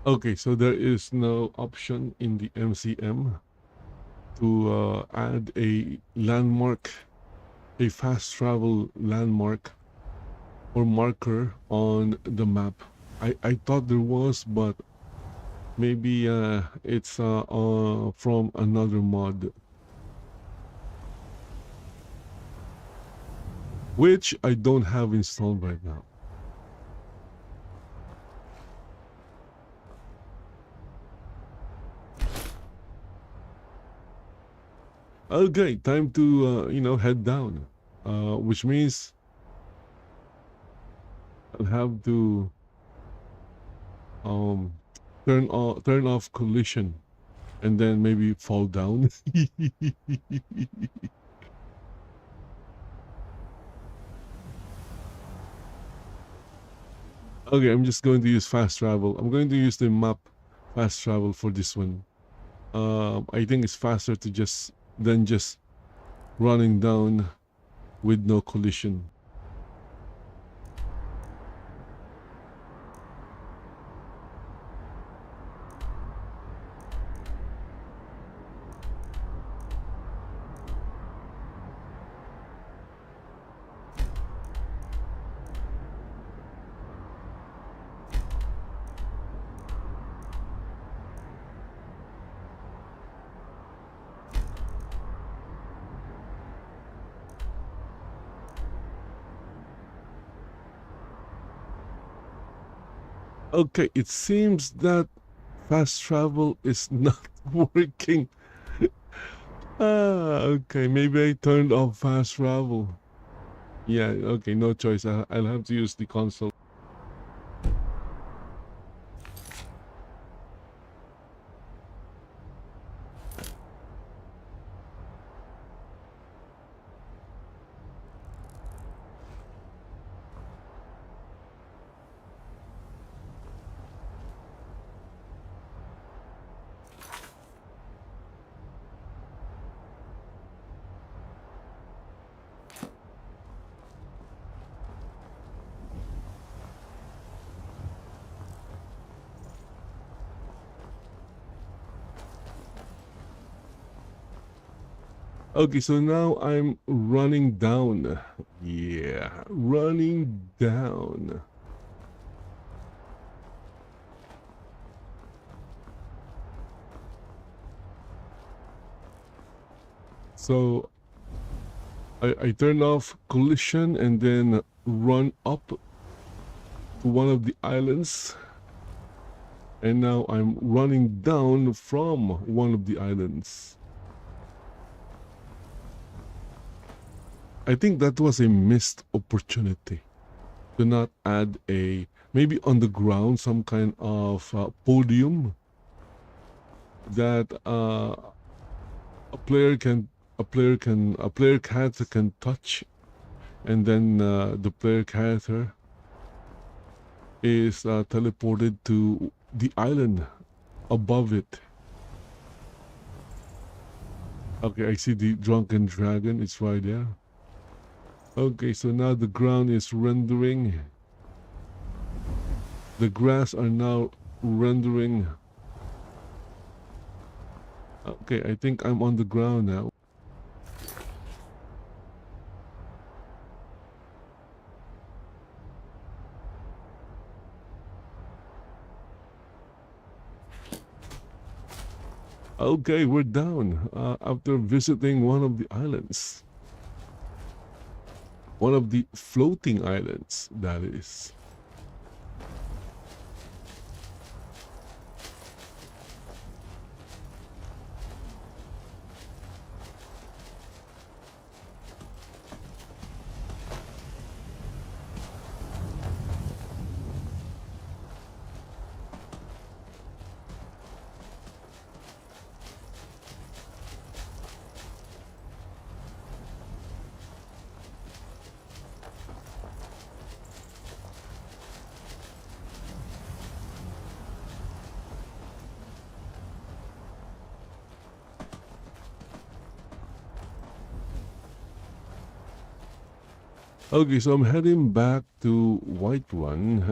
Okay, so there is no option in the MCM to add a landmark, a fast travel landmark or marker on the map. I thought there was, but maybe it's from another mod, which I don't have installed right now. Okay, time to head down, which means I'll have to turn off collision and then maybe fall down. Okay, I'm just going to use fast travel. I'm going to use the map fast travel for this one. I think it's faster to just running down with no collision. Okay, it seems that fast travel is not working. Okay, maybe I turned off fast travel. Yeah, okay, no choice. I'll have to use the console. Okay, so now I'm running down. Yeah, running down. So I turn off collision and then run up to one of the islands. And now I'm running down from one of the islands. I think that was a missed opportunity to not add a, maybe on the ground, some kind of podium that a player character can touch, and then the player character is teleported to the island above it. Okay, I see the drunken dragon. It's right there. Okay, so now the ground is rendering. The grass are now rendering. Okay, I think I'm on the ground now. Okay, we're down after visiting one of the islands. One of the floating islands, that is. Okay, so I'm heading back to Whiterun,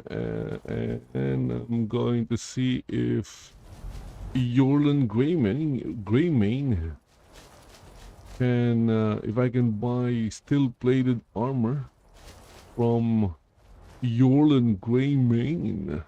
and I'm going to see if Yorlan Greymane can, if I can buy steel-plated armor from Yorlan Greymane.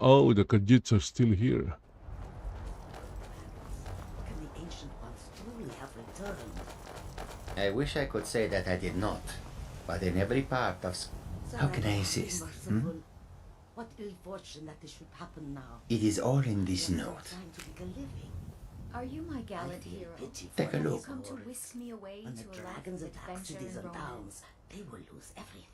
Oh, the Khajiits are still here. Can the ancient ones truly have returned? I wish I could say that I did not, but in every part of... How can I assist? What ill fortune that this should happen now. It is all in this We are note. trying to make a living. Are you my gallant I feel hero? pity for Take a these look. Come to lords. whisk me away When to the a life dragons of attack adventure cities and and romance. towns, they will lose everything.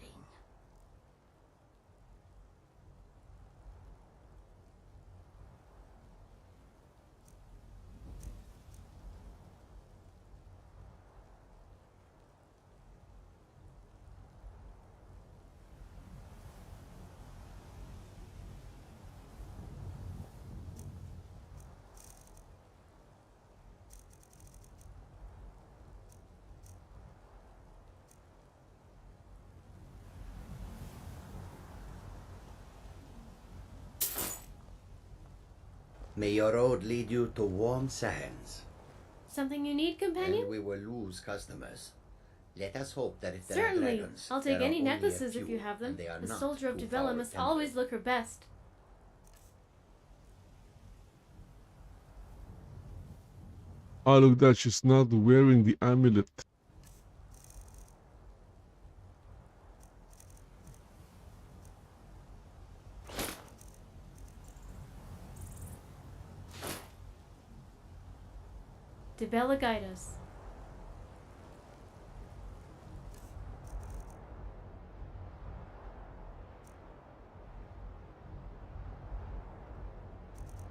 May your road lead you to warm sands. something you need, companion? And we will lose customers. Let us hope that if there Certainly. are dragons, I'll there take are any only a necklaces if few, you have them. and they are The not soldier of too Devella foul must tempered. always look her best. Oh, look, that she's not wearing the amulet. Devella, guide us.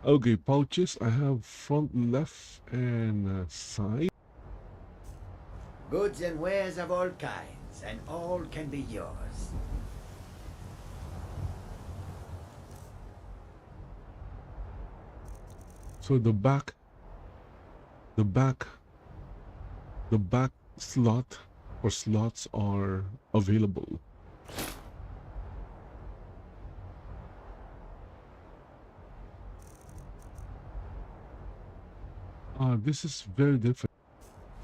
Okay, pouches. I have front left and side. Goods and wares of all kinds, and all can be yours. So the back slot or slots are available. This is very different.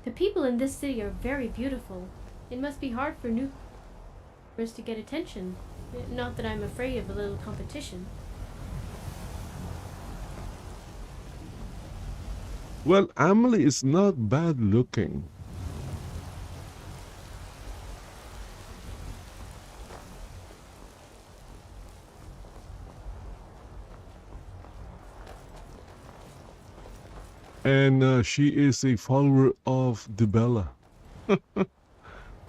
The people in this city are very beautiful. It must be hard for newcomers to get attention. Not that I'm afraid of a little competition. Well, Amelie is not bad looking. And she is a follower of Dibella,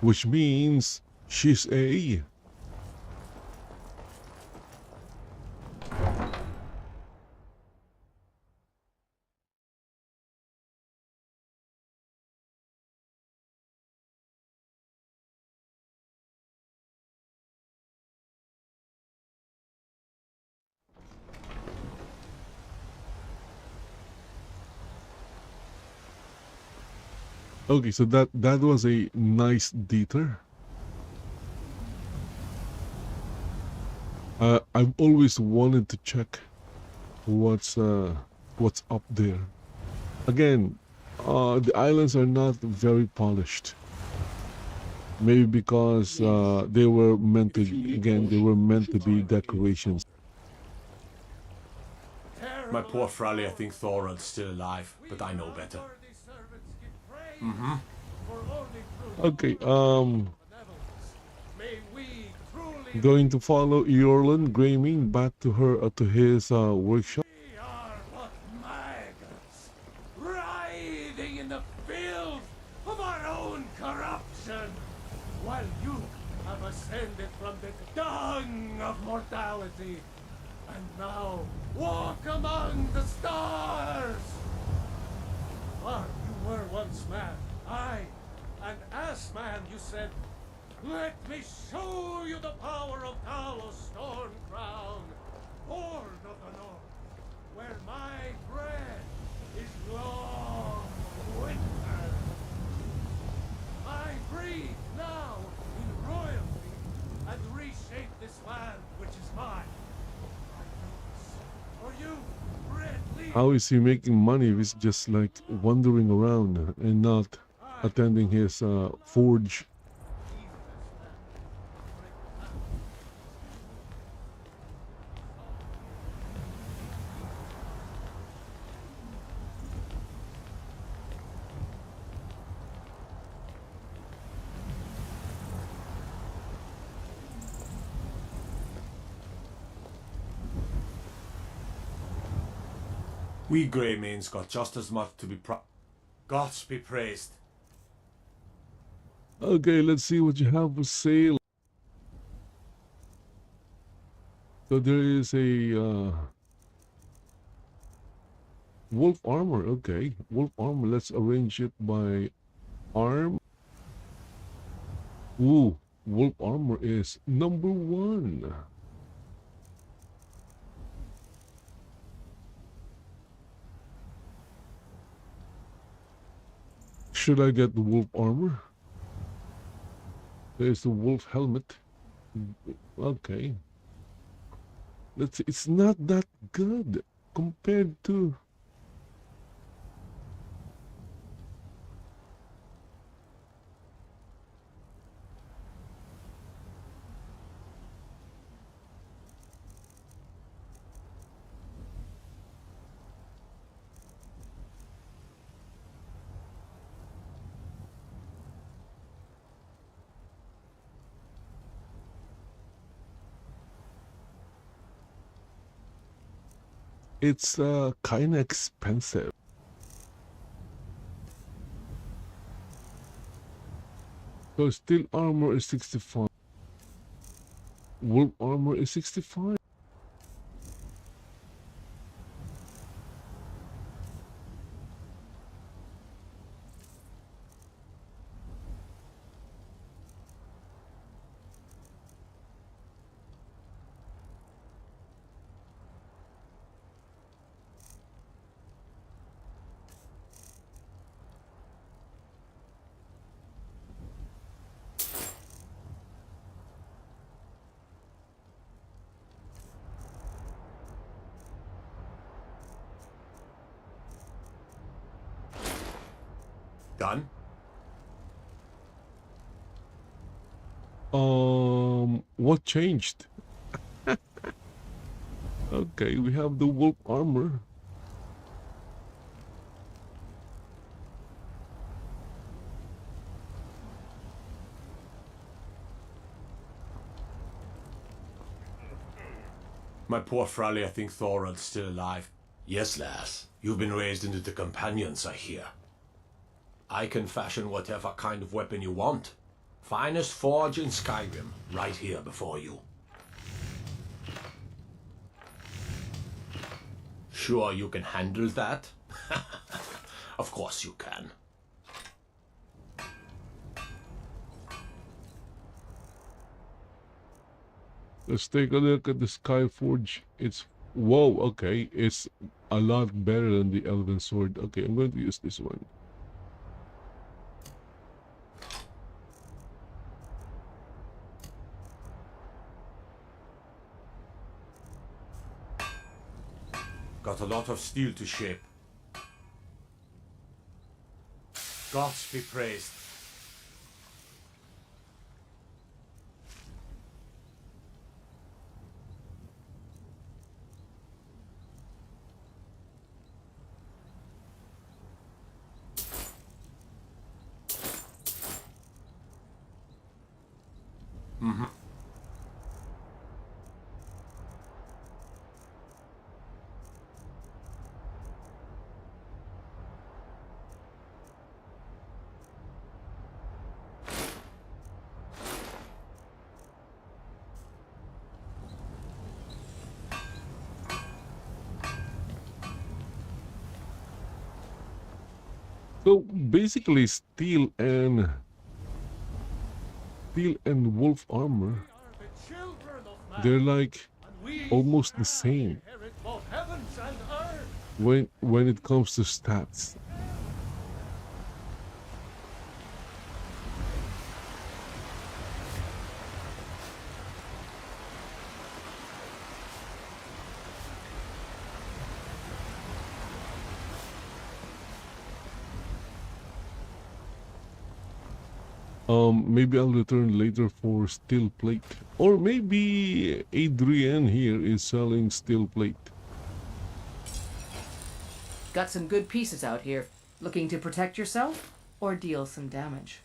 which means she's a... Okay, so that was a nice detour. I've always wanted to check what's up there. Again, the islands are not very polished. Maybe because they were meant to be decorations. My poor Fralia thinks Thorod's still alive, but I know better. Okay, going to follow Eorlan Greymane back to his workshop. We are but maggots, writhing in the filth of our own corruption, while you have ascended from the dung of mortality, and now walk among the stars. For you were once man, aye, and as man you said, "Let me show you the power of Talos Stormcrown, Horn of the North, where my bread is long winter. I breathe now in royalty and reshape this land which is mine. I do this for you, Red Leaf." How is he making money if he's just like wandering around and not attending his forge? We Greymanes got just as much to be Gods be praised. Okay, let's see what you have for sale. So there is a wolf armor. Okay, wolf armor. Let's arrange it by arm. Ooh, wolf armor is number 1. Should I get the wolf armor? There's the wolf helmet. Okay. Let's see. It's not that good compared to... It's kind of expensive. So steel armor is 65. Wolf armor is 65. Done? What changed? Okay, we have the wolf armor. My poor Frally, I think Thorald's still alive. Yes, lass. You've been raised into the companions, I hear. I can fashion whatever kind of weapon you want. Finest forge in Skyrim, right here before you. Sure you can handle that? Of course you can. Let's take a look at the Skyforge. It's whoa, okay. It's a lot better than the Elven Sword. Okay, I'm going to use this one. Got a lot of steel to shape. Gods be praised. So basically, steel and wolf armor, they're like almost the same when it comes to stats. Maybe I'll return later for steel plate. Or maybe Adrienne here is selling steel plate. Got some good pieces out here. Looking to protect yourself or deal some damage?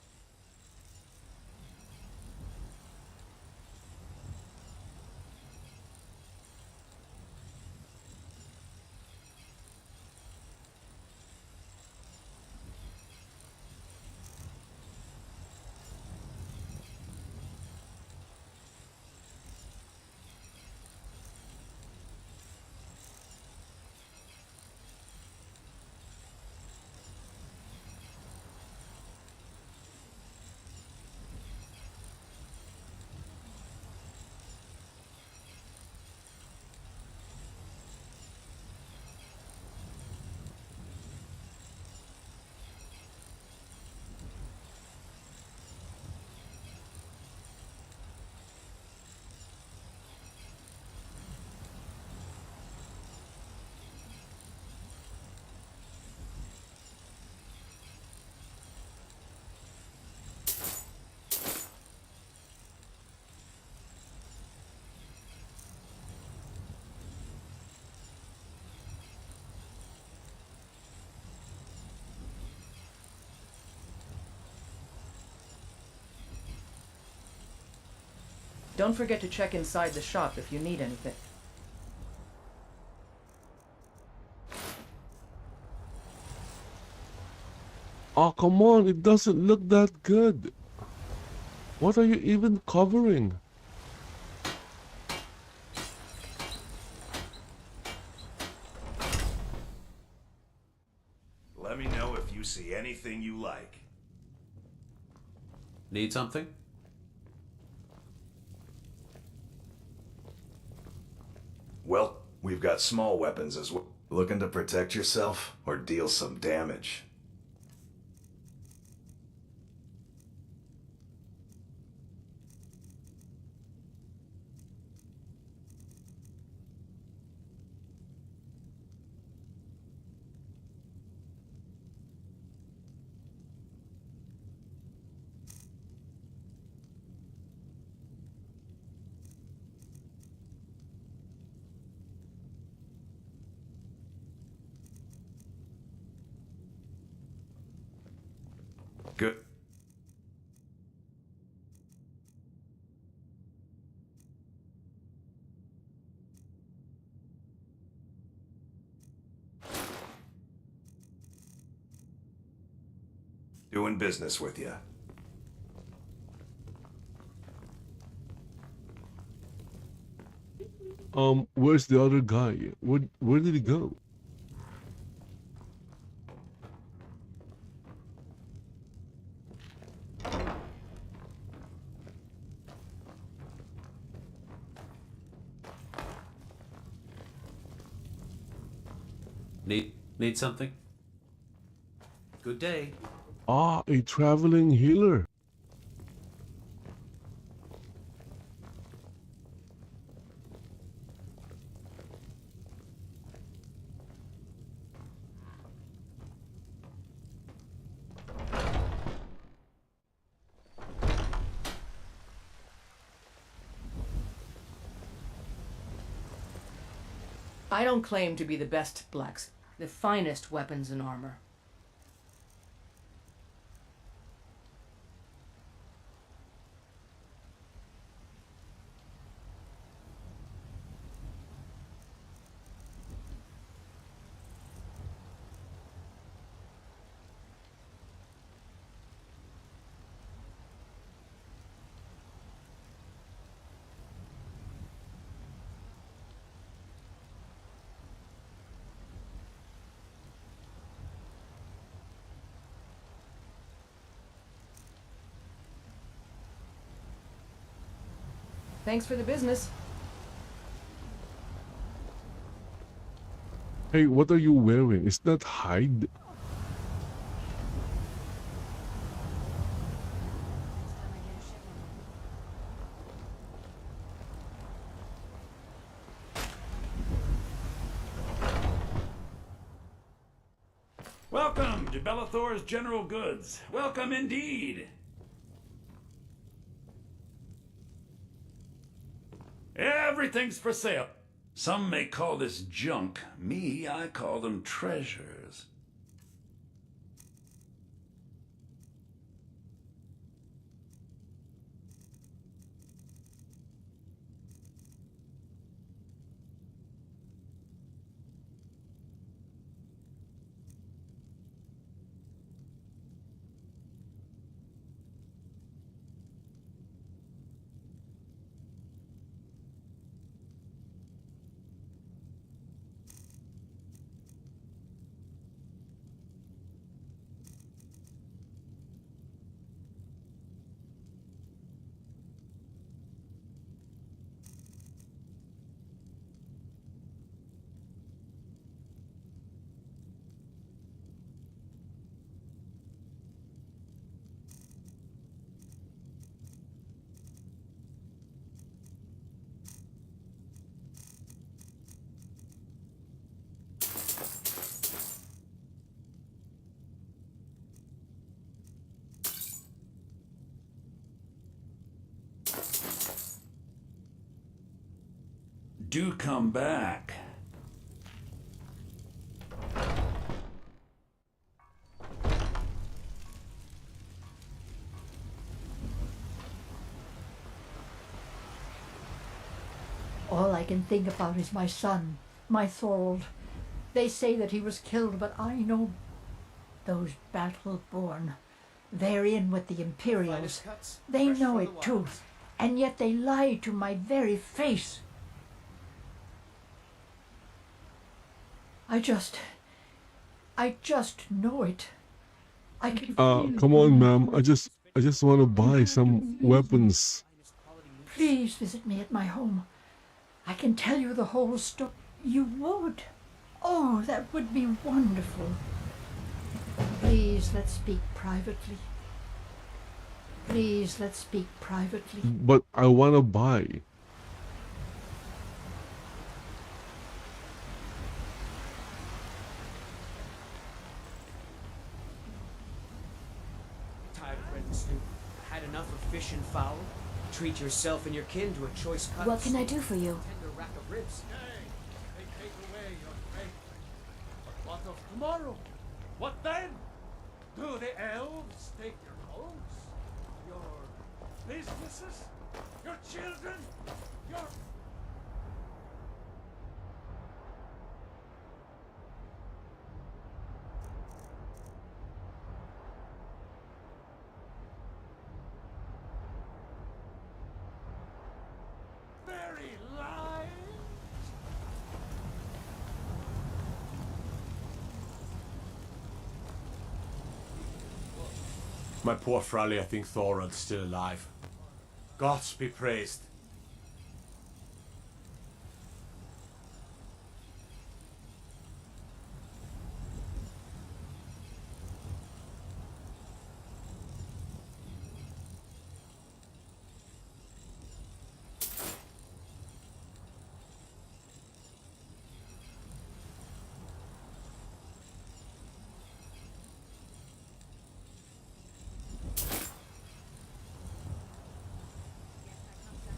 Don't forget to check inside the shop if you need anything. Oh, come on, it doesn't look that good. What are you even covering? Let me know if you see anything you like. Need something? Well, we've got small weapons as well. Looking to protect yourself or deal some damage? Good. Doing business with you. Where's the other guy? Where did he go? Need something? Good day. Ah, a traveling healer. I don't claim to be the best blacksmith, the finest weapons and armor. Thanks for the business. Hey, what are you wearing? Is that hide? Welcome to Bellathor's General Goods. Welcome indeed. Everything's for sale. Some may call this junk. Me, I call them treasures. Do come back. All I can think about is my son, my Thorold. They say that he was killed, but I know Those battle-born. They're in with the Imperials. They know it too. And yet they lie to my very face. I just know it. I can feel it. Come on, ma'am. I just want to buy some weapons. Please visit me at my home. I can tell you the whole story. You would? Oh, that would be wonderful. Please, let's speak privately. Please, let's speak privately. But I want to buy. Tired of bread and stew. Had enough of fish and fowl. Treat yourself and your kin to a choice cut. What can I do for you? Tender rack of ribs. They take away your faith. But what of tomorrow? What then? Do the elves take your homes? Your businesses? Your children? Your... very lives? My poor Frally, I think Thorod's still alive. Gods be praised.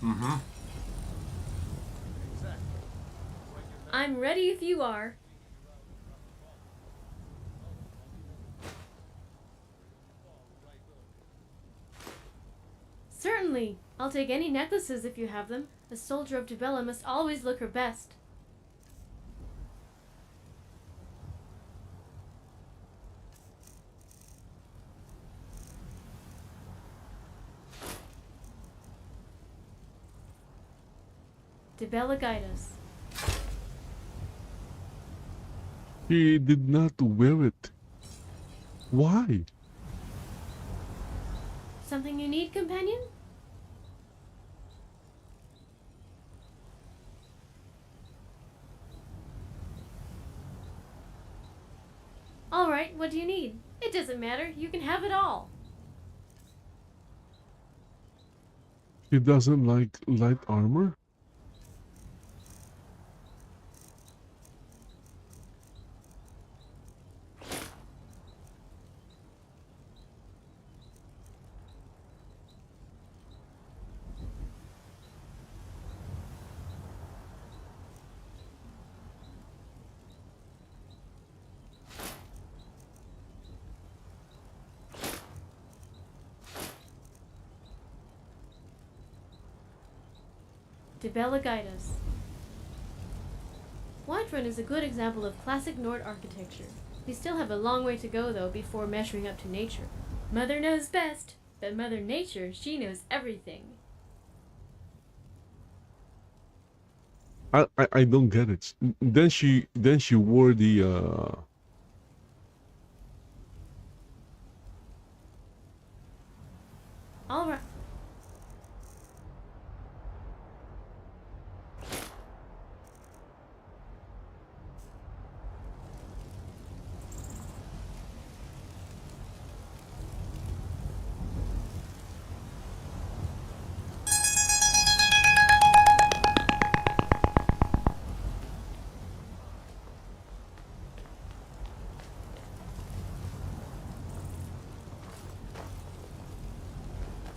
Mm-hmm. I'm ready if you are. Certainly. I'll take any necklaces if you have them. A soldier of Dibella must always look her best. Dibella guide us. He did not wear it. Why? Something you need, companion? Alright, what do you need? It doesn't matter, you can have it all. He doesn't like light armor? Dibella guide us. Whiterun is a good example of classic Nord architecture. We still have a long way to go, though, before measuring up to nature. Mother knows best, but Mother Nature, she knows everything. I don't get it. Then she wore the All right.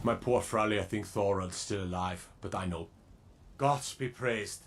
My poor Frally, I think Thorod's still alive, but I know. Gods be praised.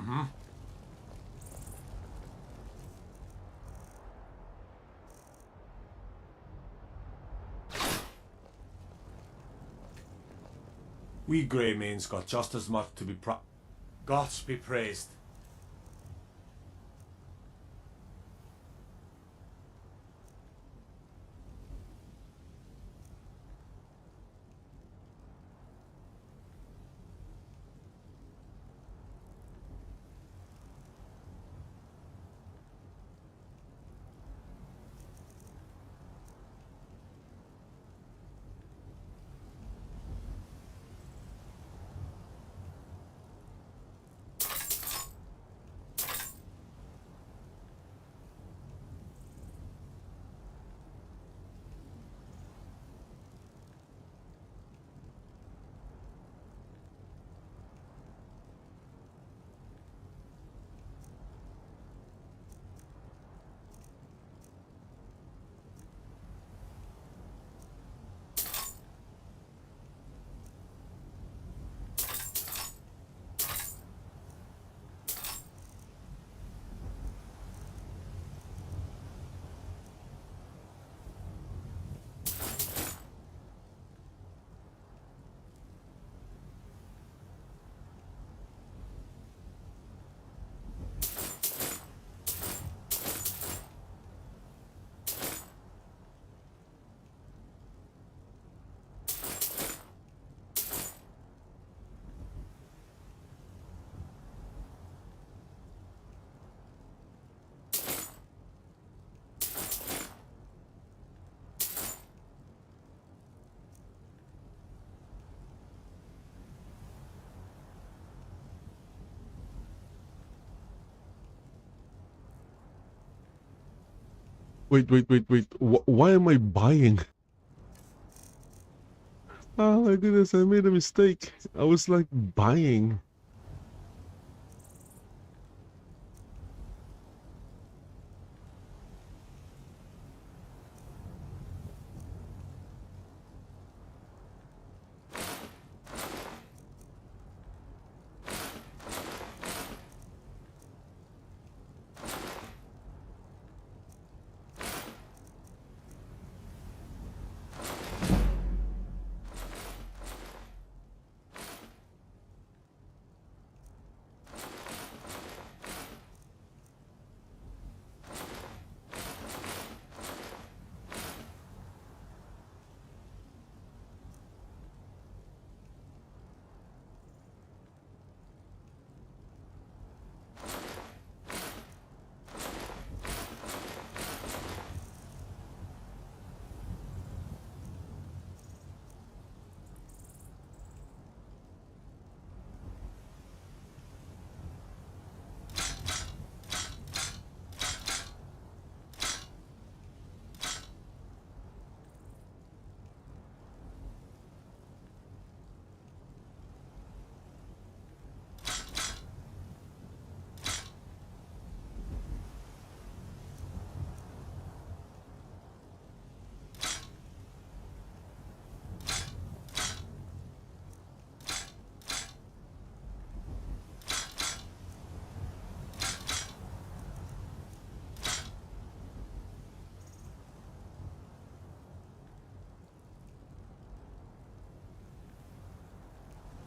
Mm-hmm. We Greymanes got just as much to be Gods be praised. Wait. Why am I buying? Oh my goodness, I made a mistake. I was like buying.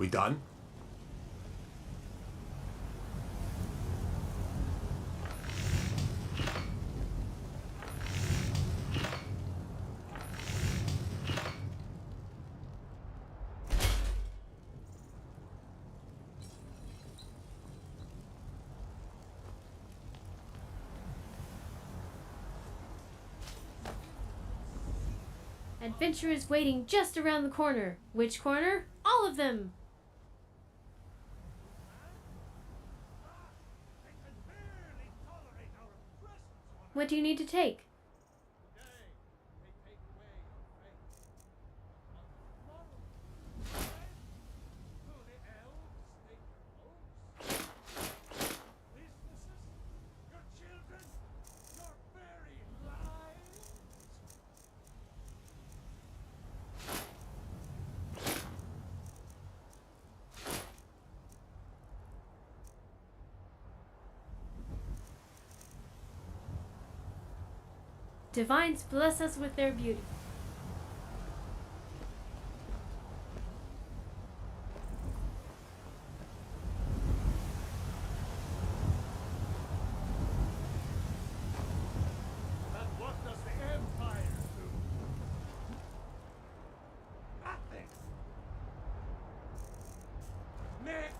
We done? Adventure is waiting just around the corner. Which corner? All of them! What do you need to take? Divines bless us with their beauty. And what does the Empire do? Nothing. Next.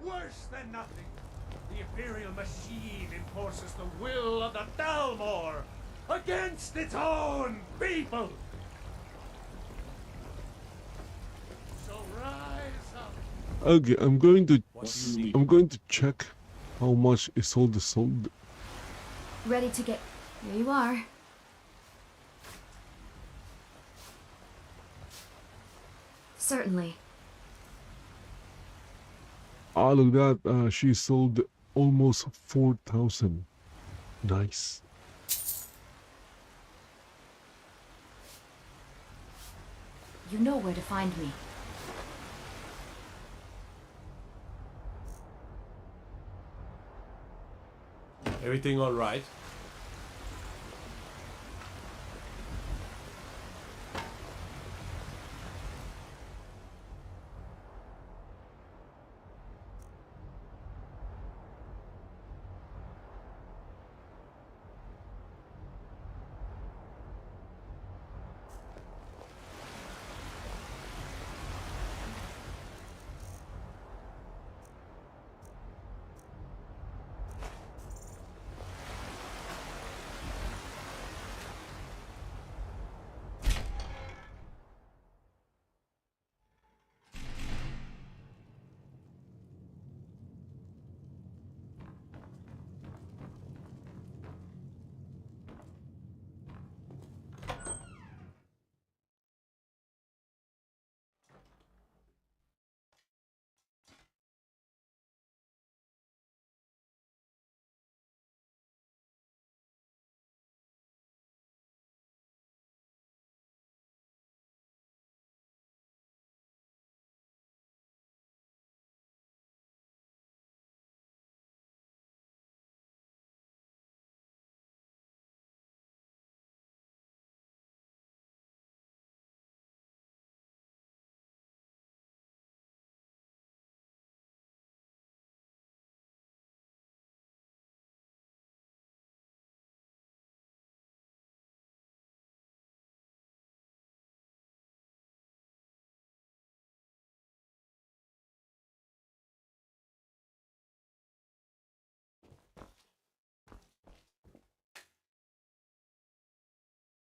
Worse than nothing. The Imperial machine enforces the will of the Dalmor against its own people. So rise up. Okay, I'm going to check how much is all the sold. Ready to get... Here you are. Certainly. Ah, look at that. She sold almost 4,000. Nice. You know where to find me. Everything all right?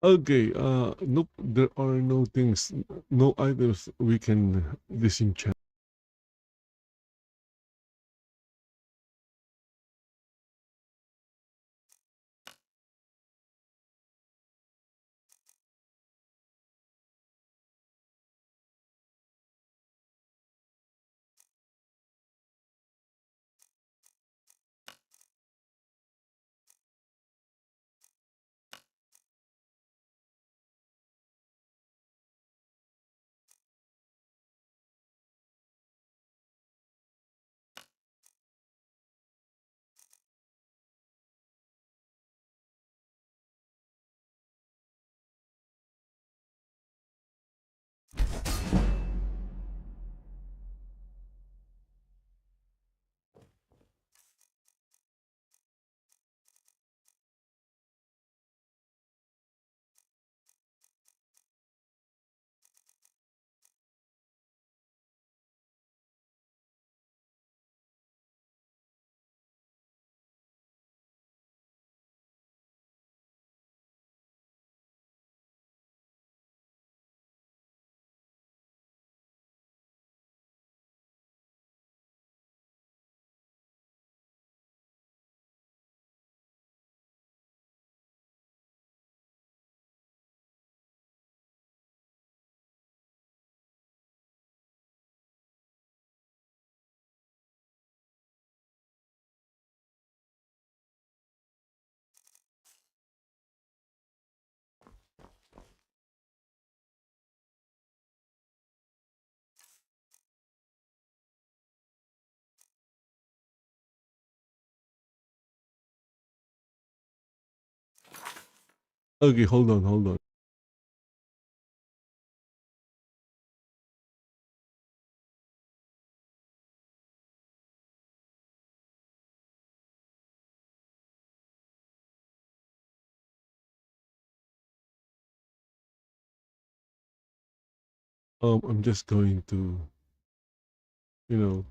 Okay, nope, there are no things, no items we can disenchant. Okay, hold on, hold on. I'm just going to, you know,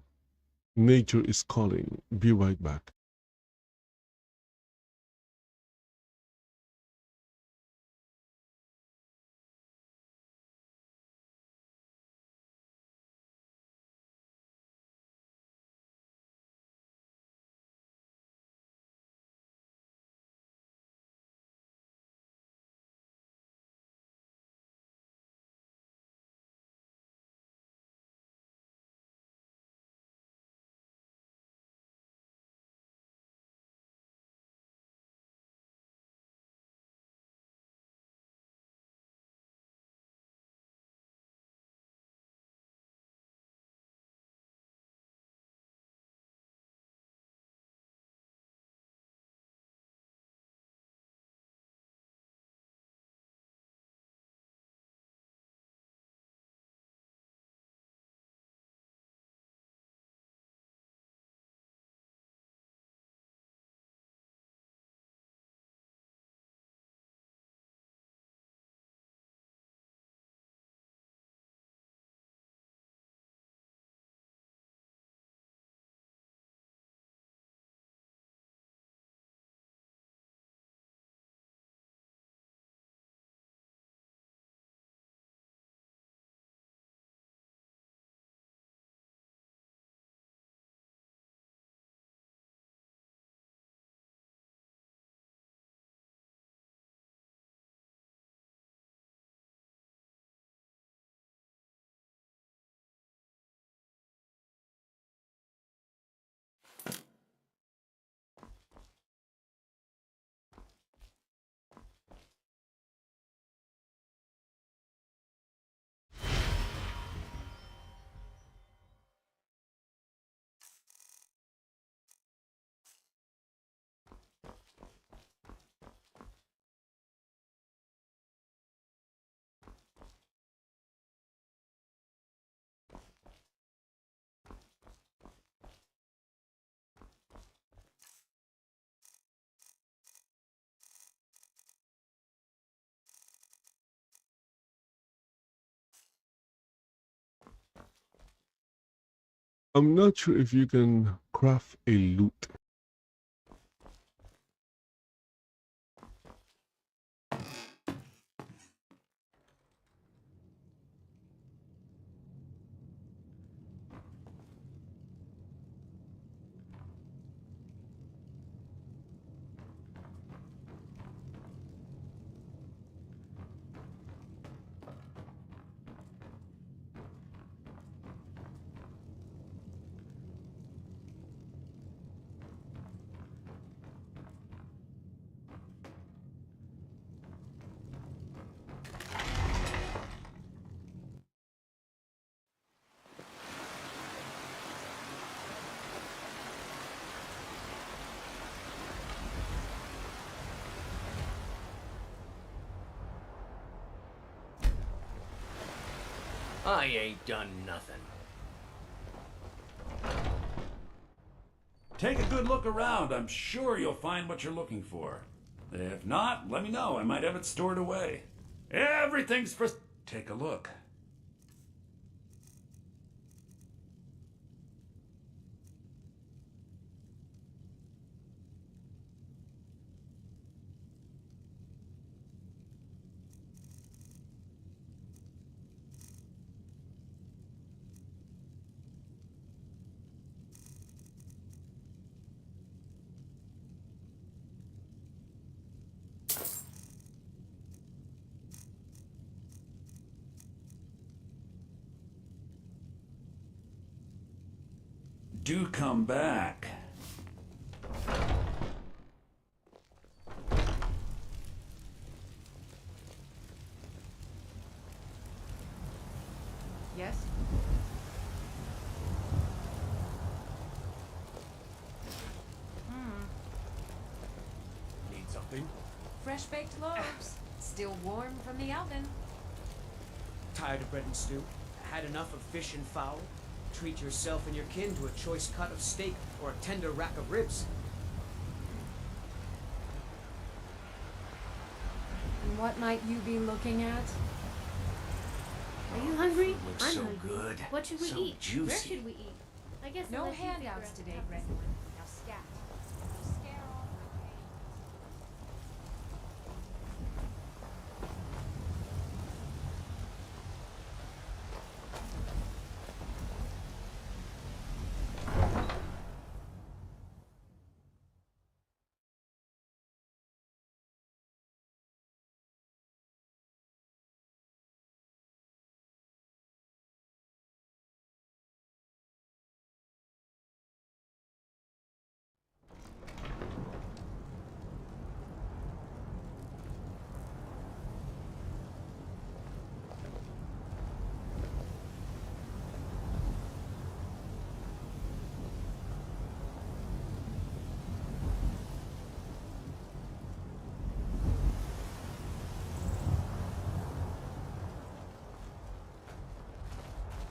nature is calling. Be right back. I'm not sure if you can craft a loot. I ain't done nothing. Take a good look around. I'm sure you'll find what you're looking for. If not, let me know. I might have it stored away. Everything's for... Take a look. Do come back. Yes? Need something? Fresh baked loaves. Still warm from the oven. Tired of bread and stew? Had enough of fish and fowl? Treat yourself and your kin to a choice cut of steak or a tender rack of ribs. And what might you be looking at? Are you hungry? Looks I'm so hungry. good. What should we So eat? Where juicy. should we eat? I guess No I'll let you figure handouts out today, the toughest Brentwood. one. Now scat. Scare off the pain.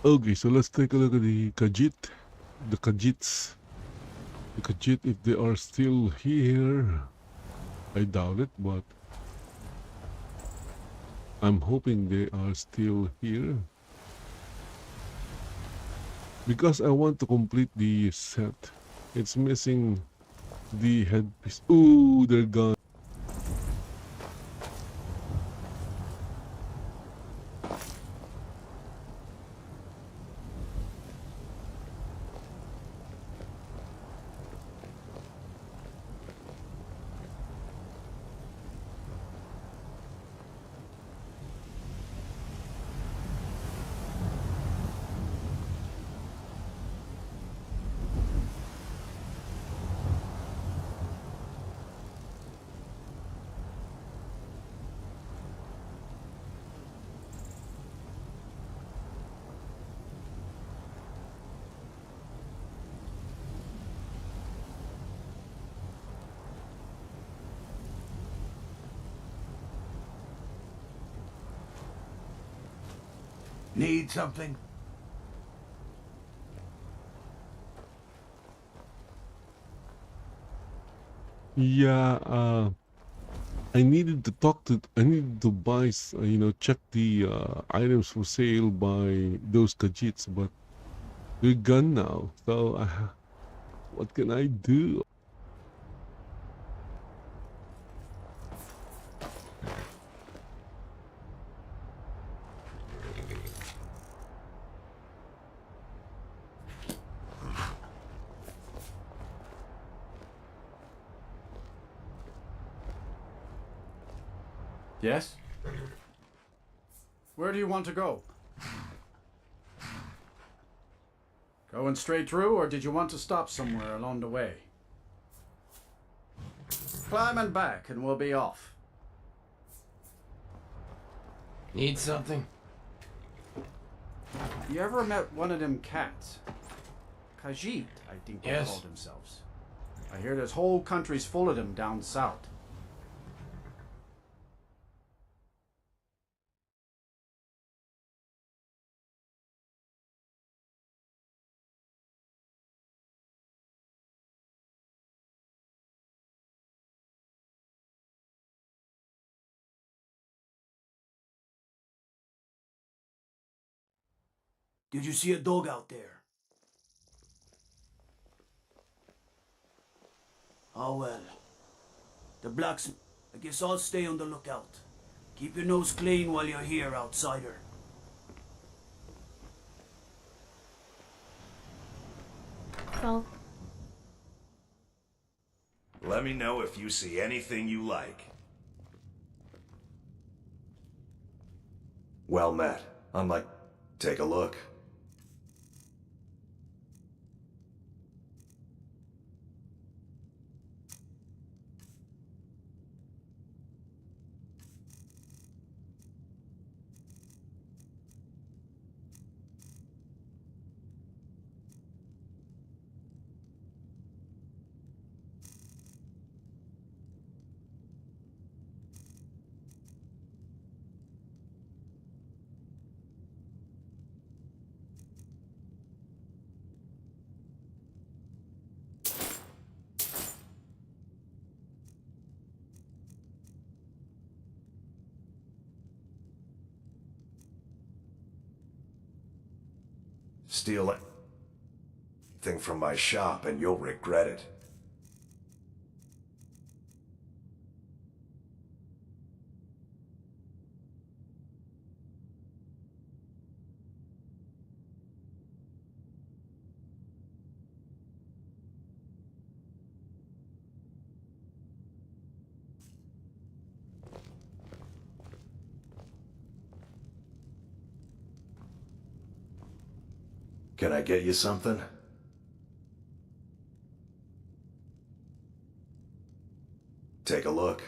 Okay, so let's take a look at the Khajiit. The Khajiits. The Khajiit, if they are still here. I doubt it, but I'm hoping they are still here. Because I want to complete the set. It's missing the headpiece. Ooh, they're gone. Need something? Yeah, I needed to talk to, I needed to buy, check the items for sale by those Khajiits, but they're gone now. So, what can I do? Yes? Where do you want to go? Going straight through, or did you want to stop somewhere along the way? Climb and back, and we'll be off. Need something? You ever met one of them cats? Khajiit, I think they Yes. call themselves. I hear there's whole countries full of them down south. Did you see a dog out there? Oh well. The blacksmith. I guess I'll stay on the lookout. Keep your nose clean while you're here, outsider. Well, Let me know if you see anything you like. Well met. I'm like, take a look. Steal anything from my shop and you'll regret it. Can I get you something? Take a look.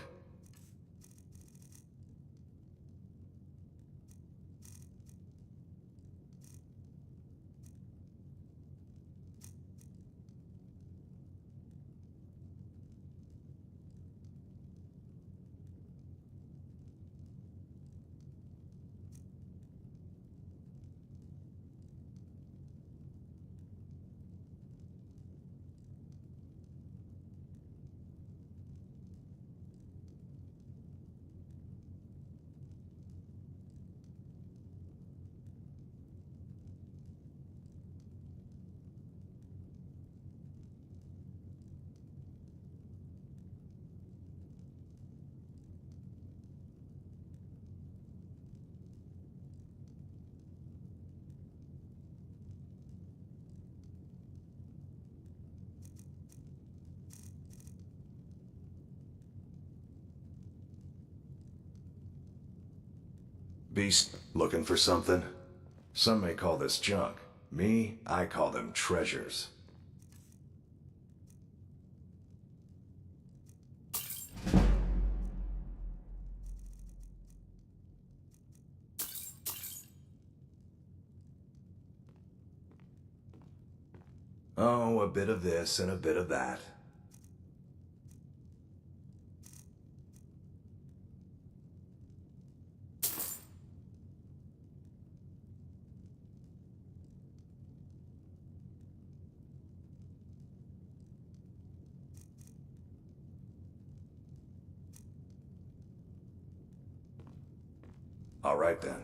Beast, looking for something? Some may call this junk. Me, I call them treasures. Oh, a bit of this and a bit of that. All right then.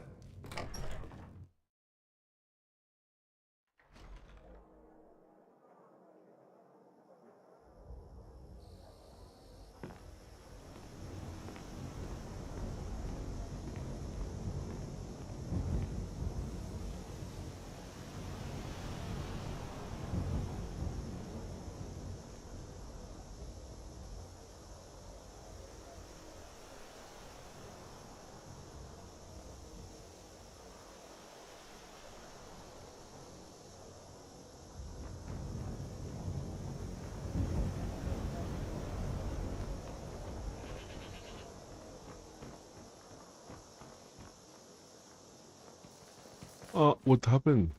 What happened?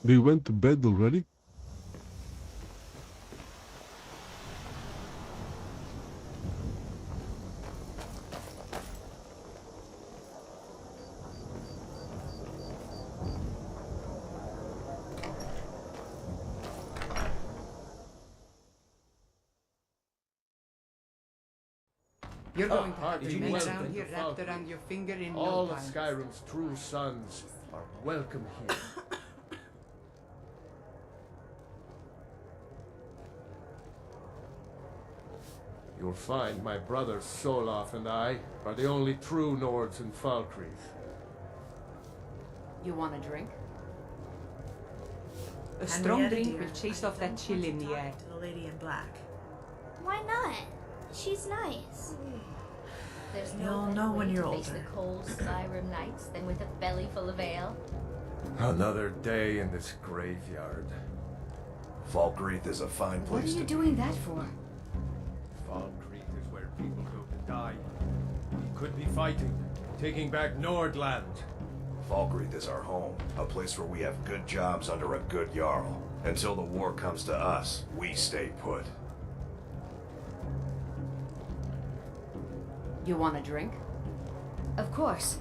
They went to bed already? You're going to have Did to you make welcome around here the wrapped Falcon? around your finger in All no of time. Skyrim's true sons are welcome here. You'll find my brothers Solaf and I are the only true Nords in Falkreath. You want a drink? A Henrietta, strong drink dear, will chase I off that don't chill want in to the talk air. to the lady in black. Why not? She's nice. There's You'll no better know when way you're to face older. the cold Skyrim nights than with a belly full of ale. Another day in this graveyard. Falkreath is a fine What are place you to doing that for? Falkreath is where people go to die. We could be fighting, taking back Nordland. Falkreath is our home, a place where we have good jobs under a good Jarl. Until the war comes to us, we stay put. You want a drink? Of course.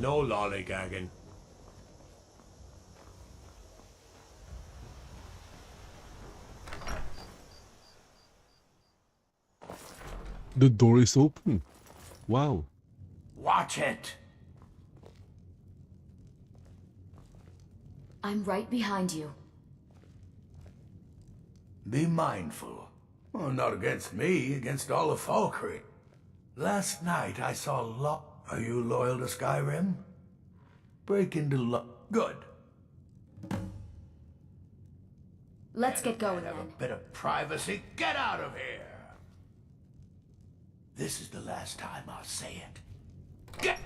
No lollygagging. The door is open. Wow. Watch it! I'm right behind you. Be mindful. Well, not against me, against all of Falkreath. Last night I saw Are you loyal to Skyrim? Break into Good. Let's get going Have a then. bit of privacy. Get out of here! This is the last time I'll say it. Get...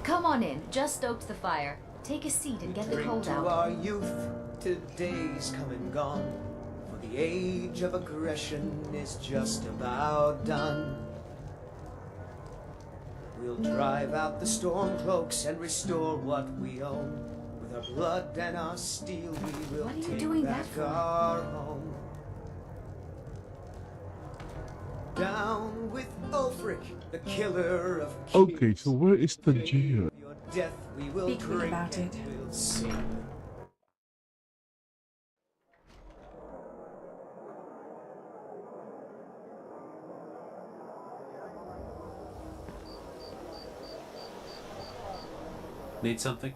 Come on in. Just stoked the fire. Take a seat and get the Drink cold to out. our youth, today's come and gone. For the age of aggression is just about done. We'll drive out the storm cloaks and restore what we own. With our blood and our steel, we will What are you take doing back that for? our home. Down with Ulfric, the killer of Okay, so where is the gear? your death. We will Be quick drink about and it. we'll sing. Need something?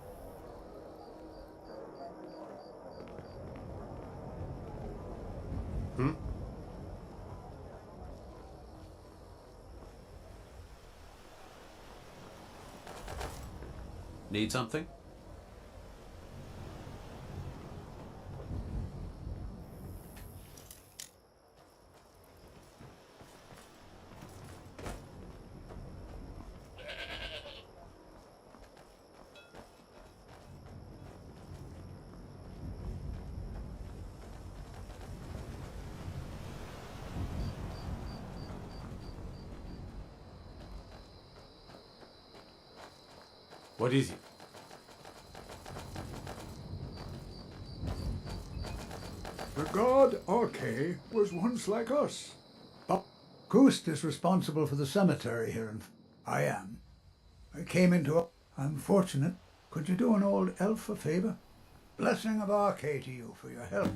Hmm? Need something? What is it? The god Orke was once like us. But Gust is responsible for the cemetery here, and I am. I came into I'm fortunate. Could you do an old elf a favour? Blessing of Orke to you for your help.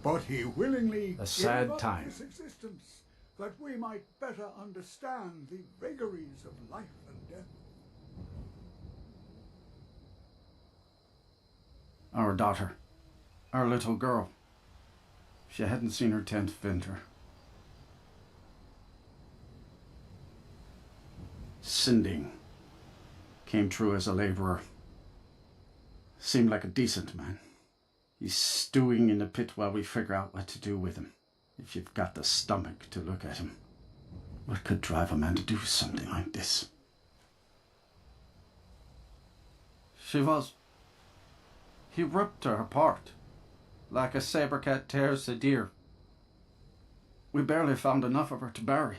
But he willingly A sad gave up time. his existence, that we might better understand the vagaries of life and death. Our daughter. Our little girl. She hadn't seen her 10th winter. Sinding came through as a laborer. Seemed like a decent man. He's stewing in the pit while we figure out what to do with him. If you've got the stomach to look at him, what could drive a man to do something like this? He ripped her apart, like a saber cat tears a deer. We barely found enough of her to bury.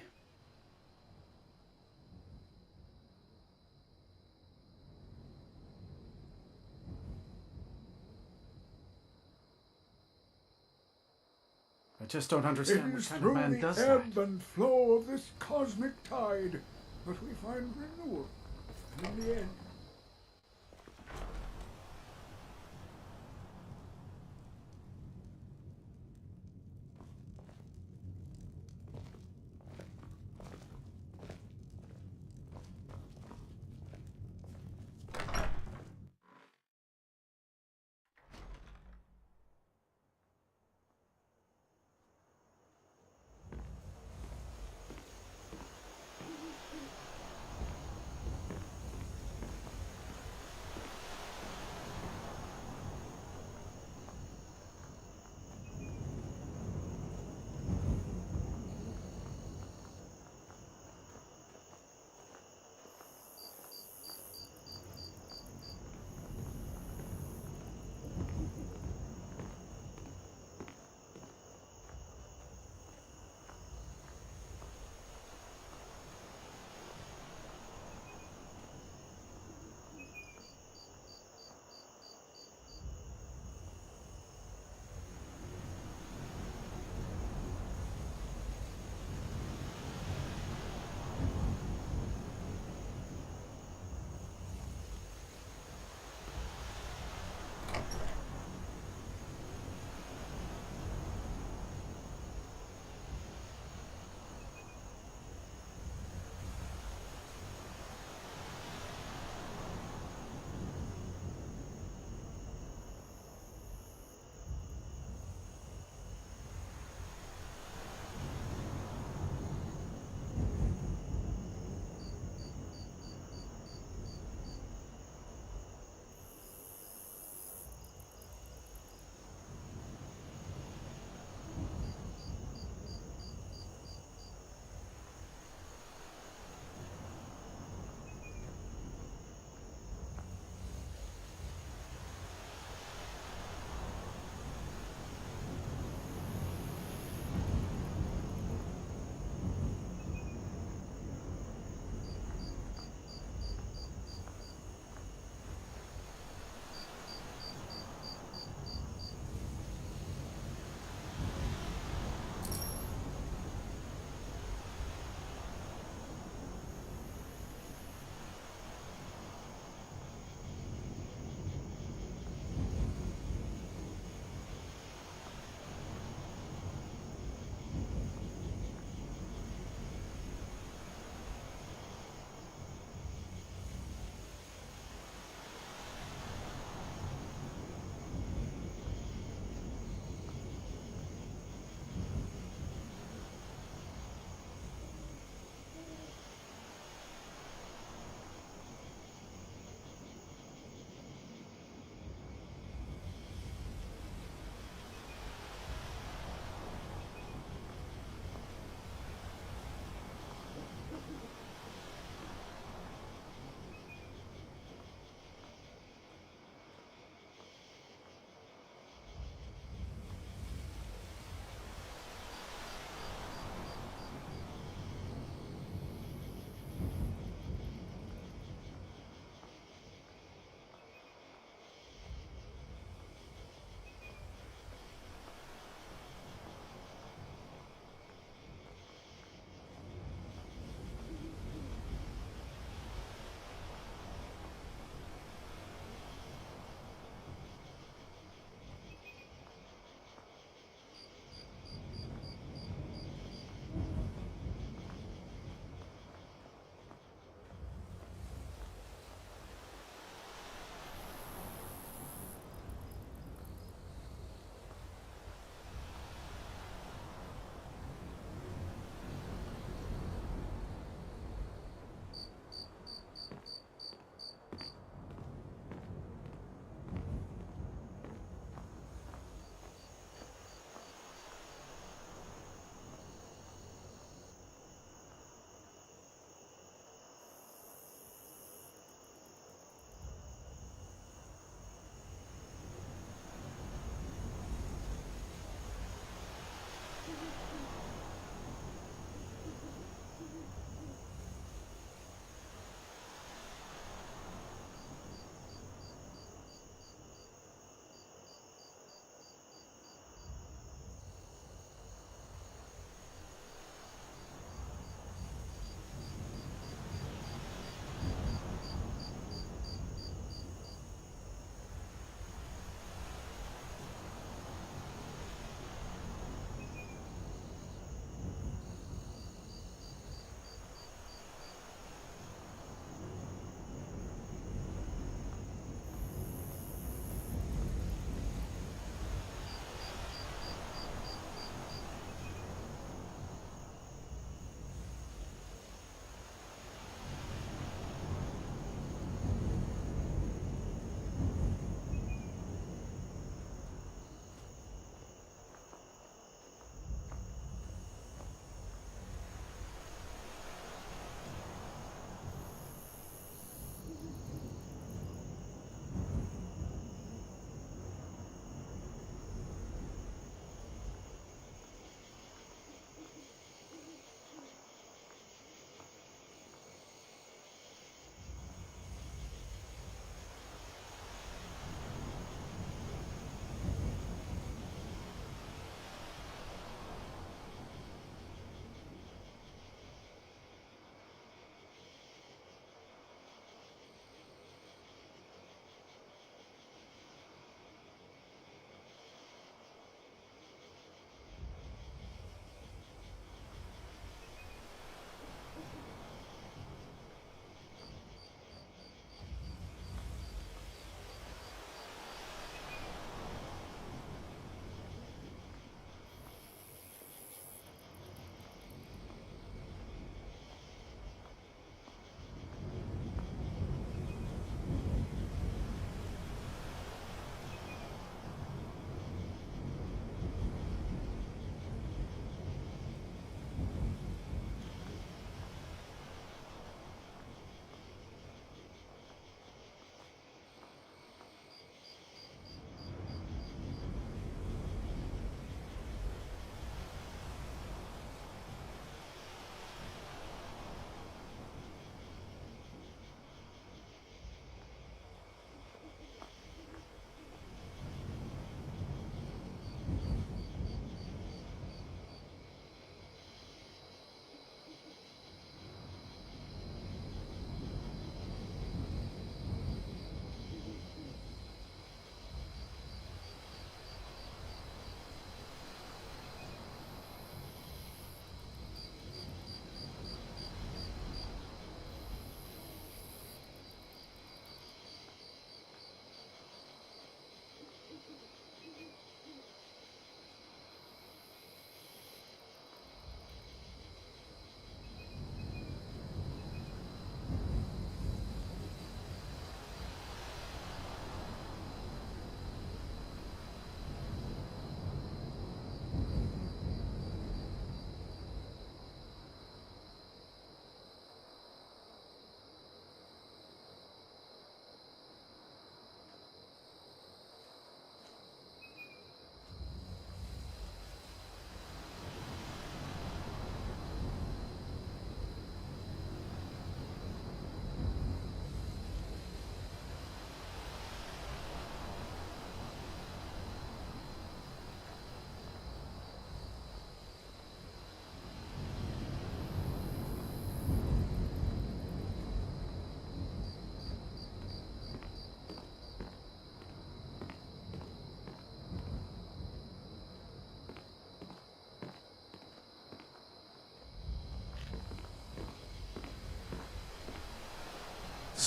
I just don't understand what kind of man does that. It is through the ebb and flow of this cosmic tide that we find renewal. And in the end,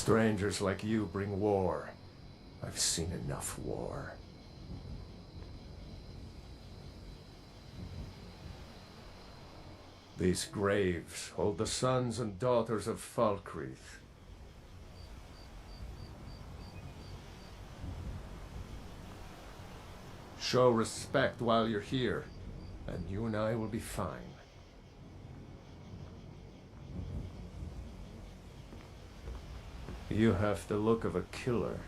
Strangers like you bring war. I've seen enough war. These graves hold the sons and daughters of Falkreath. Show respect while you're here, and you and I will be fine. You have the look of a killer.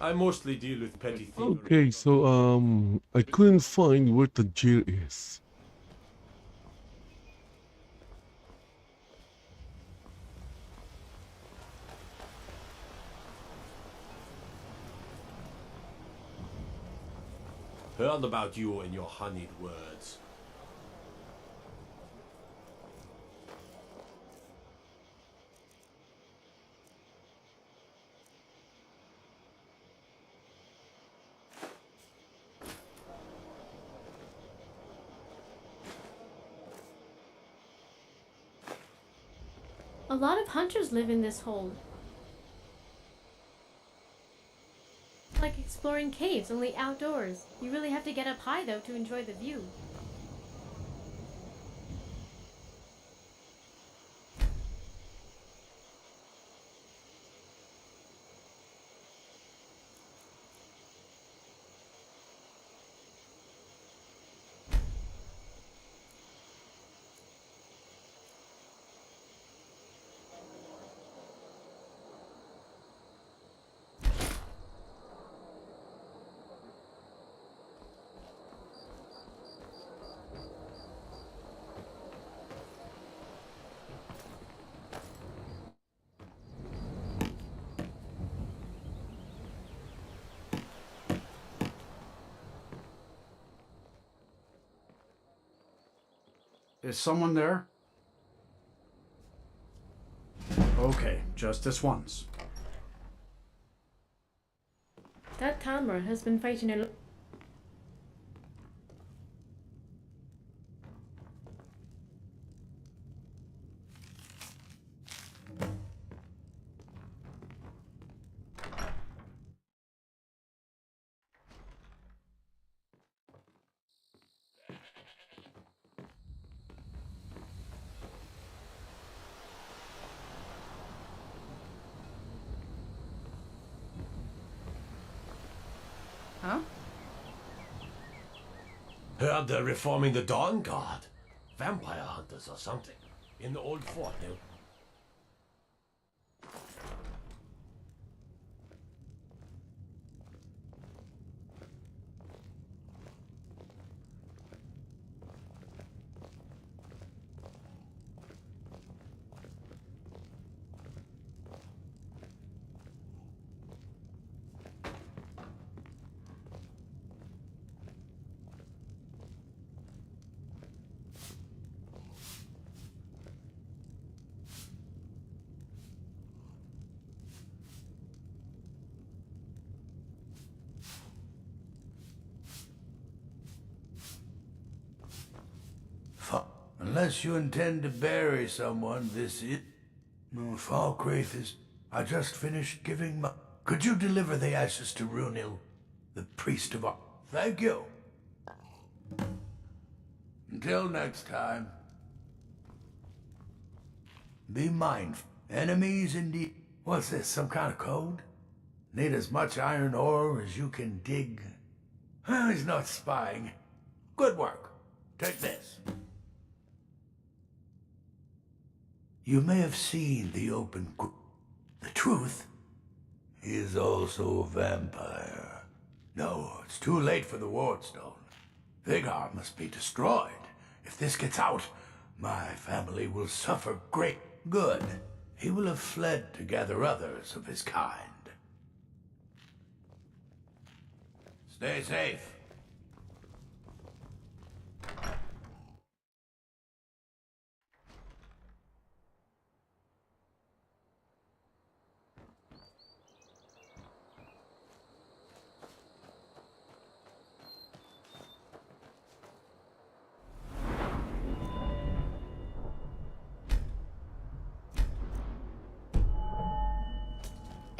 I mostly deal with petty thievery. Okay, so I couldn't find where the jail is. Heard about you and your honeyed words. A lot of hunters live in this hold. Like exploring caves, only outdoors. You really have to get up high, though, to enjoy the view. Is someone there? Okay, just this once. That Tamra has been fighting a Huh? Heard they're reforming the Dawn Guard. Vampire hunters or something. In the old fort, no? Unless you intend to bury someone, this is... No, Falkreath is... I just finished giving my... Could you deliver the ashes to Runil, the priest of... Thank you. Until next time. Be mindful. Enemies indeed. What's this, some kind of code? Need as much iron ore as you can dig. He's not spying. Good work. Take this. You may have seen the open... The truth, he is also a vampire. No, it's too late for the Wardstone. Vigard must be destroyed. If this gets out, my family will suffer great. Good. He will have fled to gather others of his kind. Stay safe.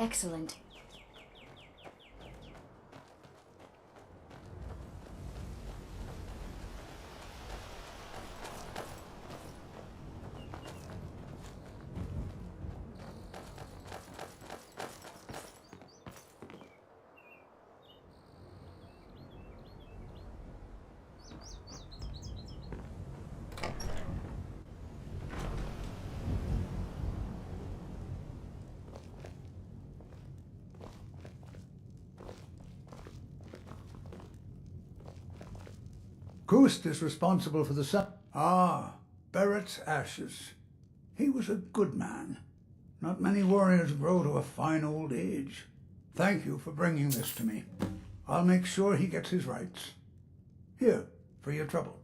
Excellent. Kust is responsible for the Barrett's ashes. He was a good man. Not many warriors grow to a fine old age. Thank you for bringing this to me. I'll make sure he gets his rights. Here, for your trouble.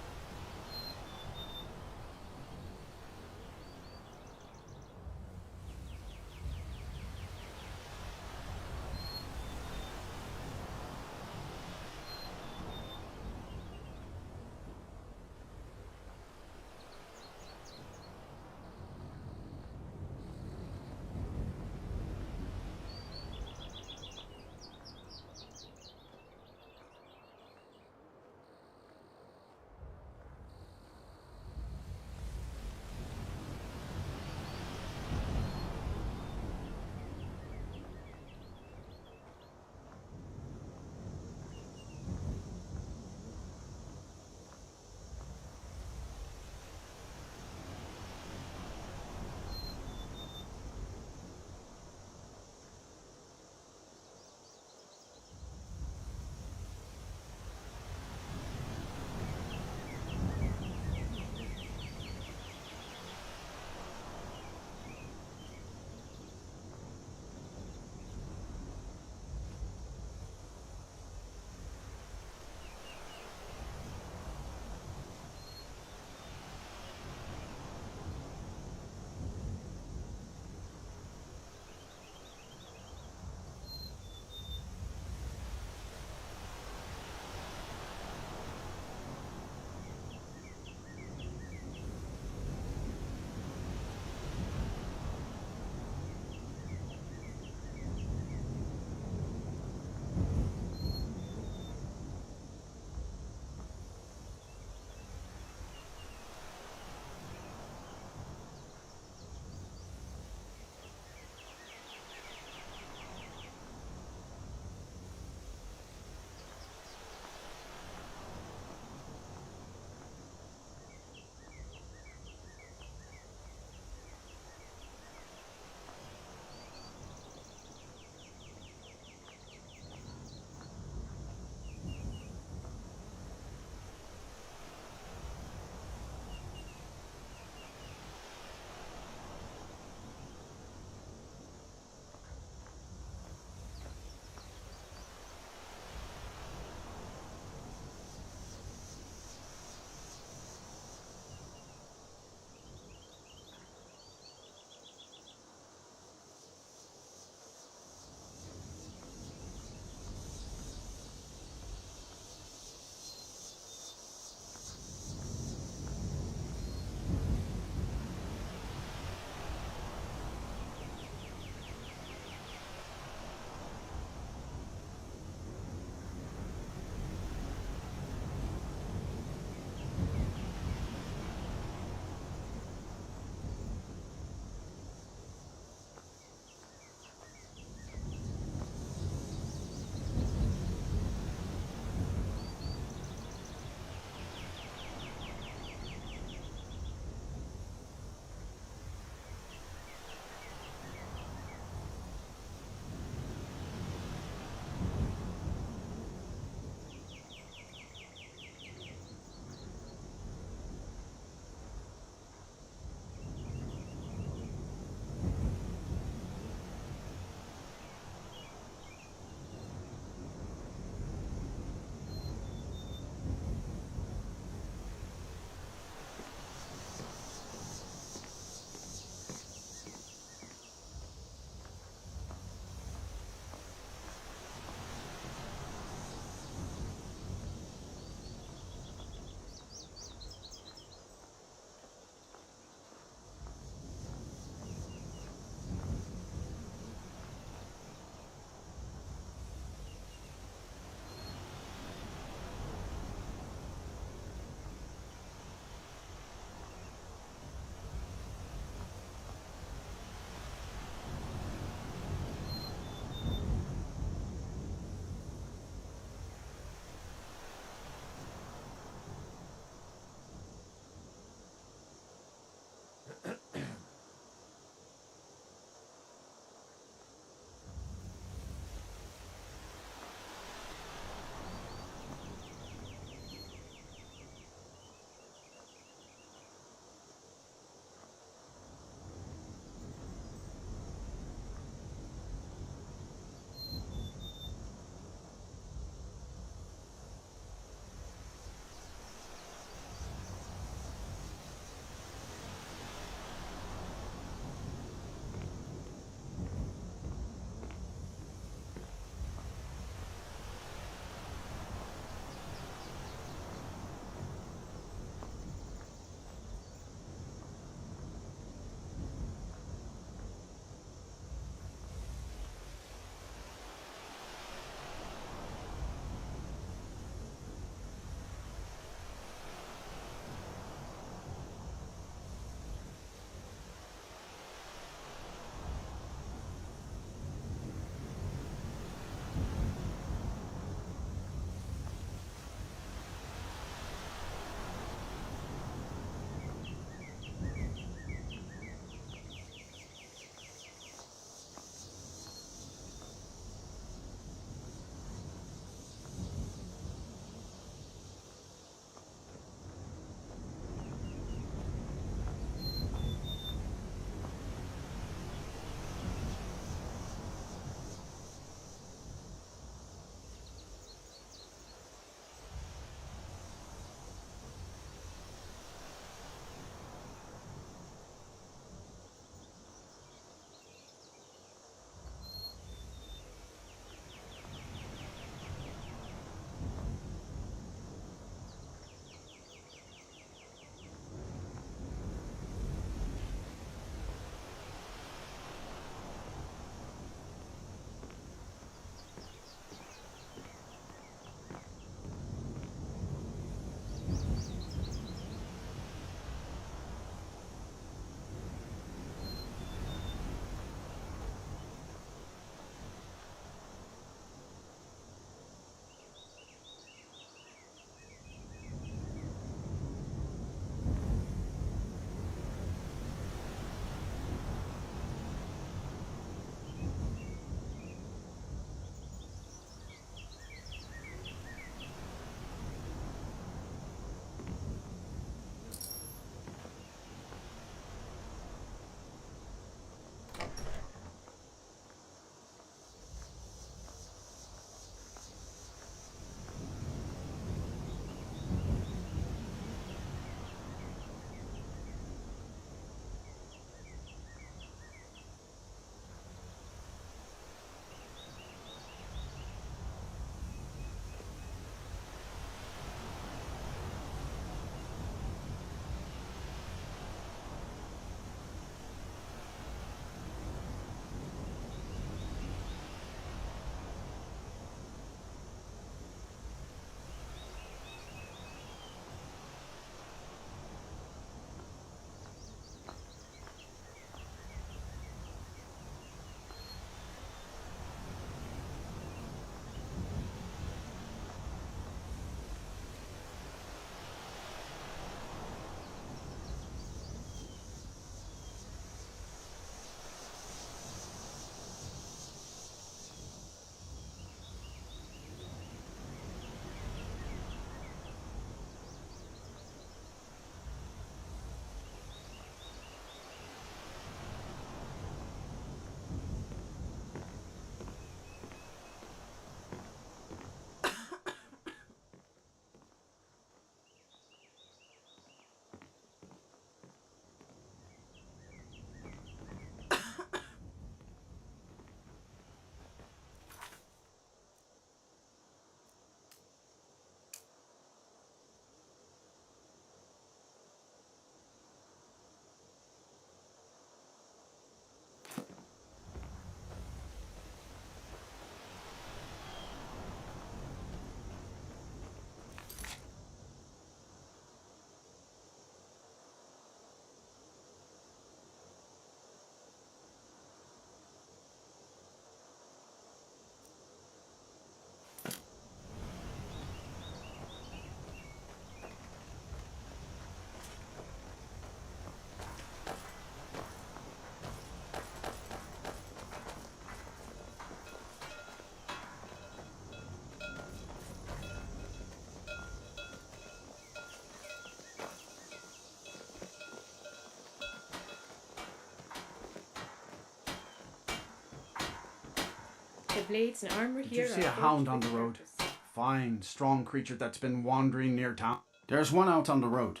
plates and armor Did here you see are a hound forged on the with road? purpose. Fine, strong creature that's been wandering near town. There's one out on the road.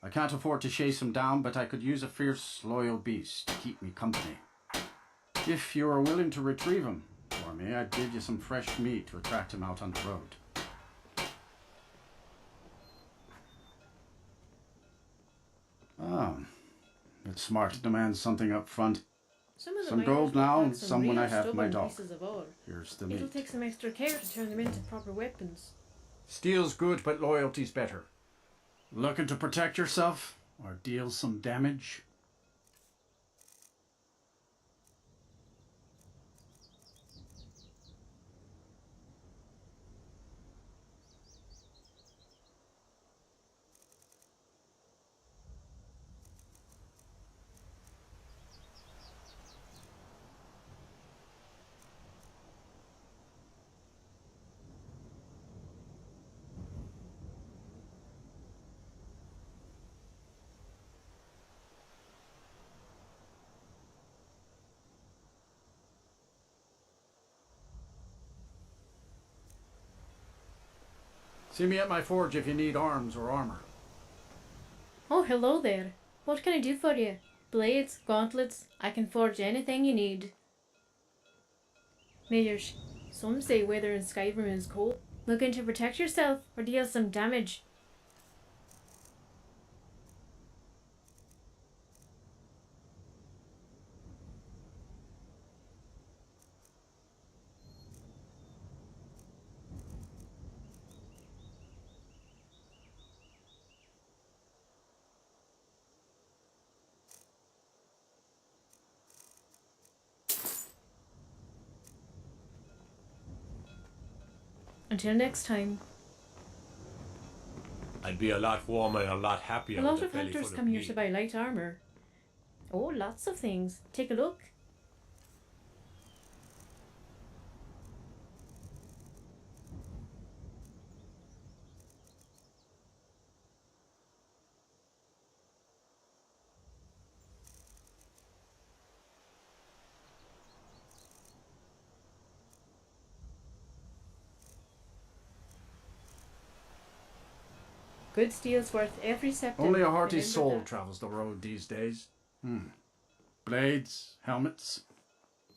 I can't afford to chase him down, but I could use a fierce, loyal beast to keep me company. If you are willing to retrieve him for me, I'd give you some fresh meat to attract him out on the road. Oh, it's smart to demand something up front. Some of the Some miners gold will now, have and some some when real I have my stubborn dog. pieces of ore. Here's the It'll meat. take some extra care to turn them into proper weapons. Steel's good, but loyalty's better. Looking to protect yourself or deal some damage? See me at my forge if you need arms or armor. Oh, hello there. What can I do for you? Blades, gauntlets, I can forge anything you need. Majors, some say weather in Skyrim is cold. Looking to protect yourself or deal some damage? Until next time. I'd be a lot warmer and a lot happier A lot with a of belly hunters full of come here meat. to buy light armor. Oh, lots of things. Take a look. Good steel's worth every septim. Only a hearty Remember soul that. travels the road these days. Blades, helmets,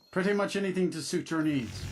pretty much anything to suit your needs.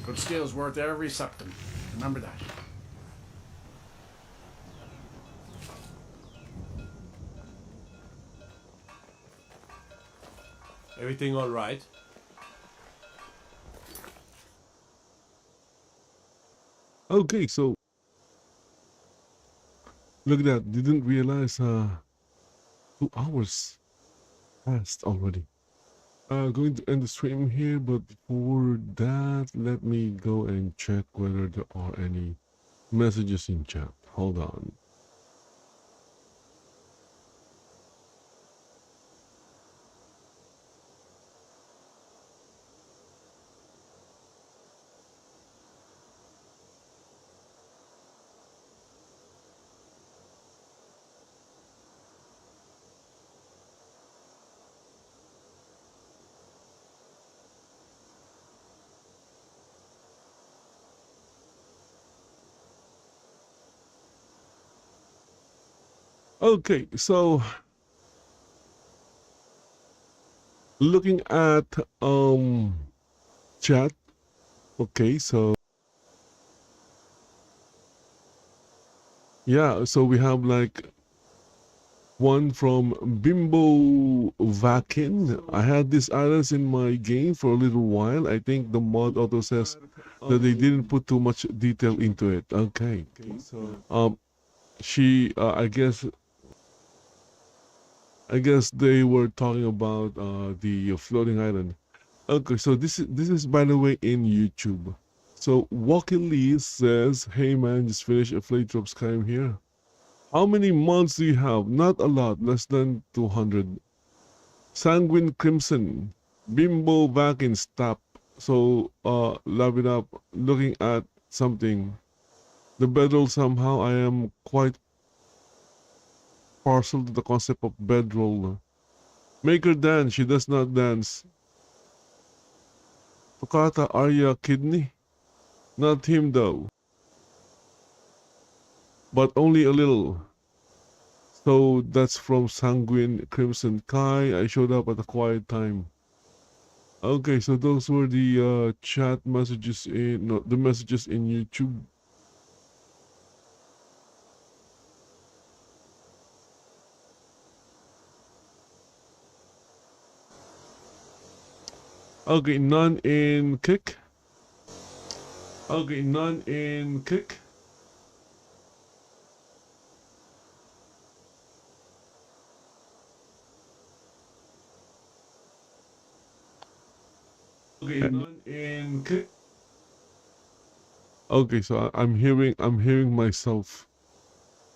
Good steel's worth every septim. Remember that. Everything all right? Okay, so look at that. Didn't realize 2 hours passed already. Going to end the stream here, but before that, let me go and check whether there are any messages in chat. Hold on. Okay, so looking at chat. Okay, so yeah, so we have like one from Bimbo Vakin. I had these islands in my game for a little while. I think the mod auto says that they didn't put too much detail into it. Okay. She I guess they were talking about the floating island. Okay, so this is by the way in YouTube. So Walkie Lee says, "Hey man, just finished a playthrough of Skyrim here. How many mods do you have? Not a lot, less than 200. Sanguine Crimson, Bimbo back in stop. So love it up. Looking at something. The bedroll somehow I am quite partial to the concept of bedroll. Make her dance. She does not dance. Tokata Arya Kidney? Not him though. But only a little. So that's from Sanguine Crimson Kai. I showed up at a quiet time. Okay, so those were the chat messages in no, the messages in YouTube. Okay, none in kick. Okay, none in kick. Okay, none in kick. Okay, so I'm hearing myself.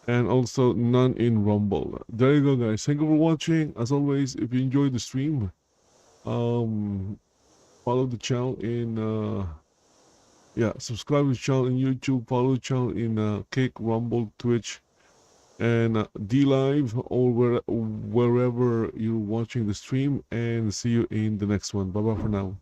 And also none in Rumble. There you go, guys. Thank you for watching. As always, if you enjoyed the stream, follow the channel in subscribe to the channel in YouTube, follow the channel in Kick, Rumble, Twitch, and D Live, or wherever you're watching the stream. And see you in the next one. Bye bye for now.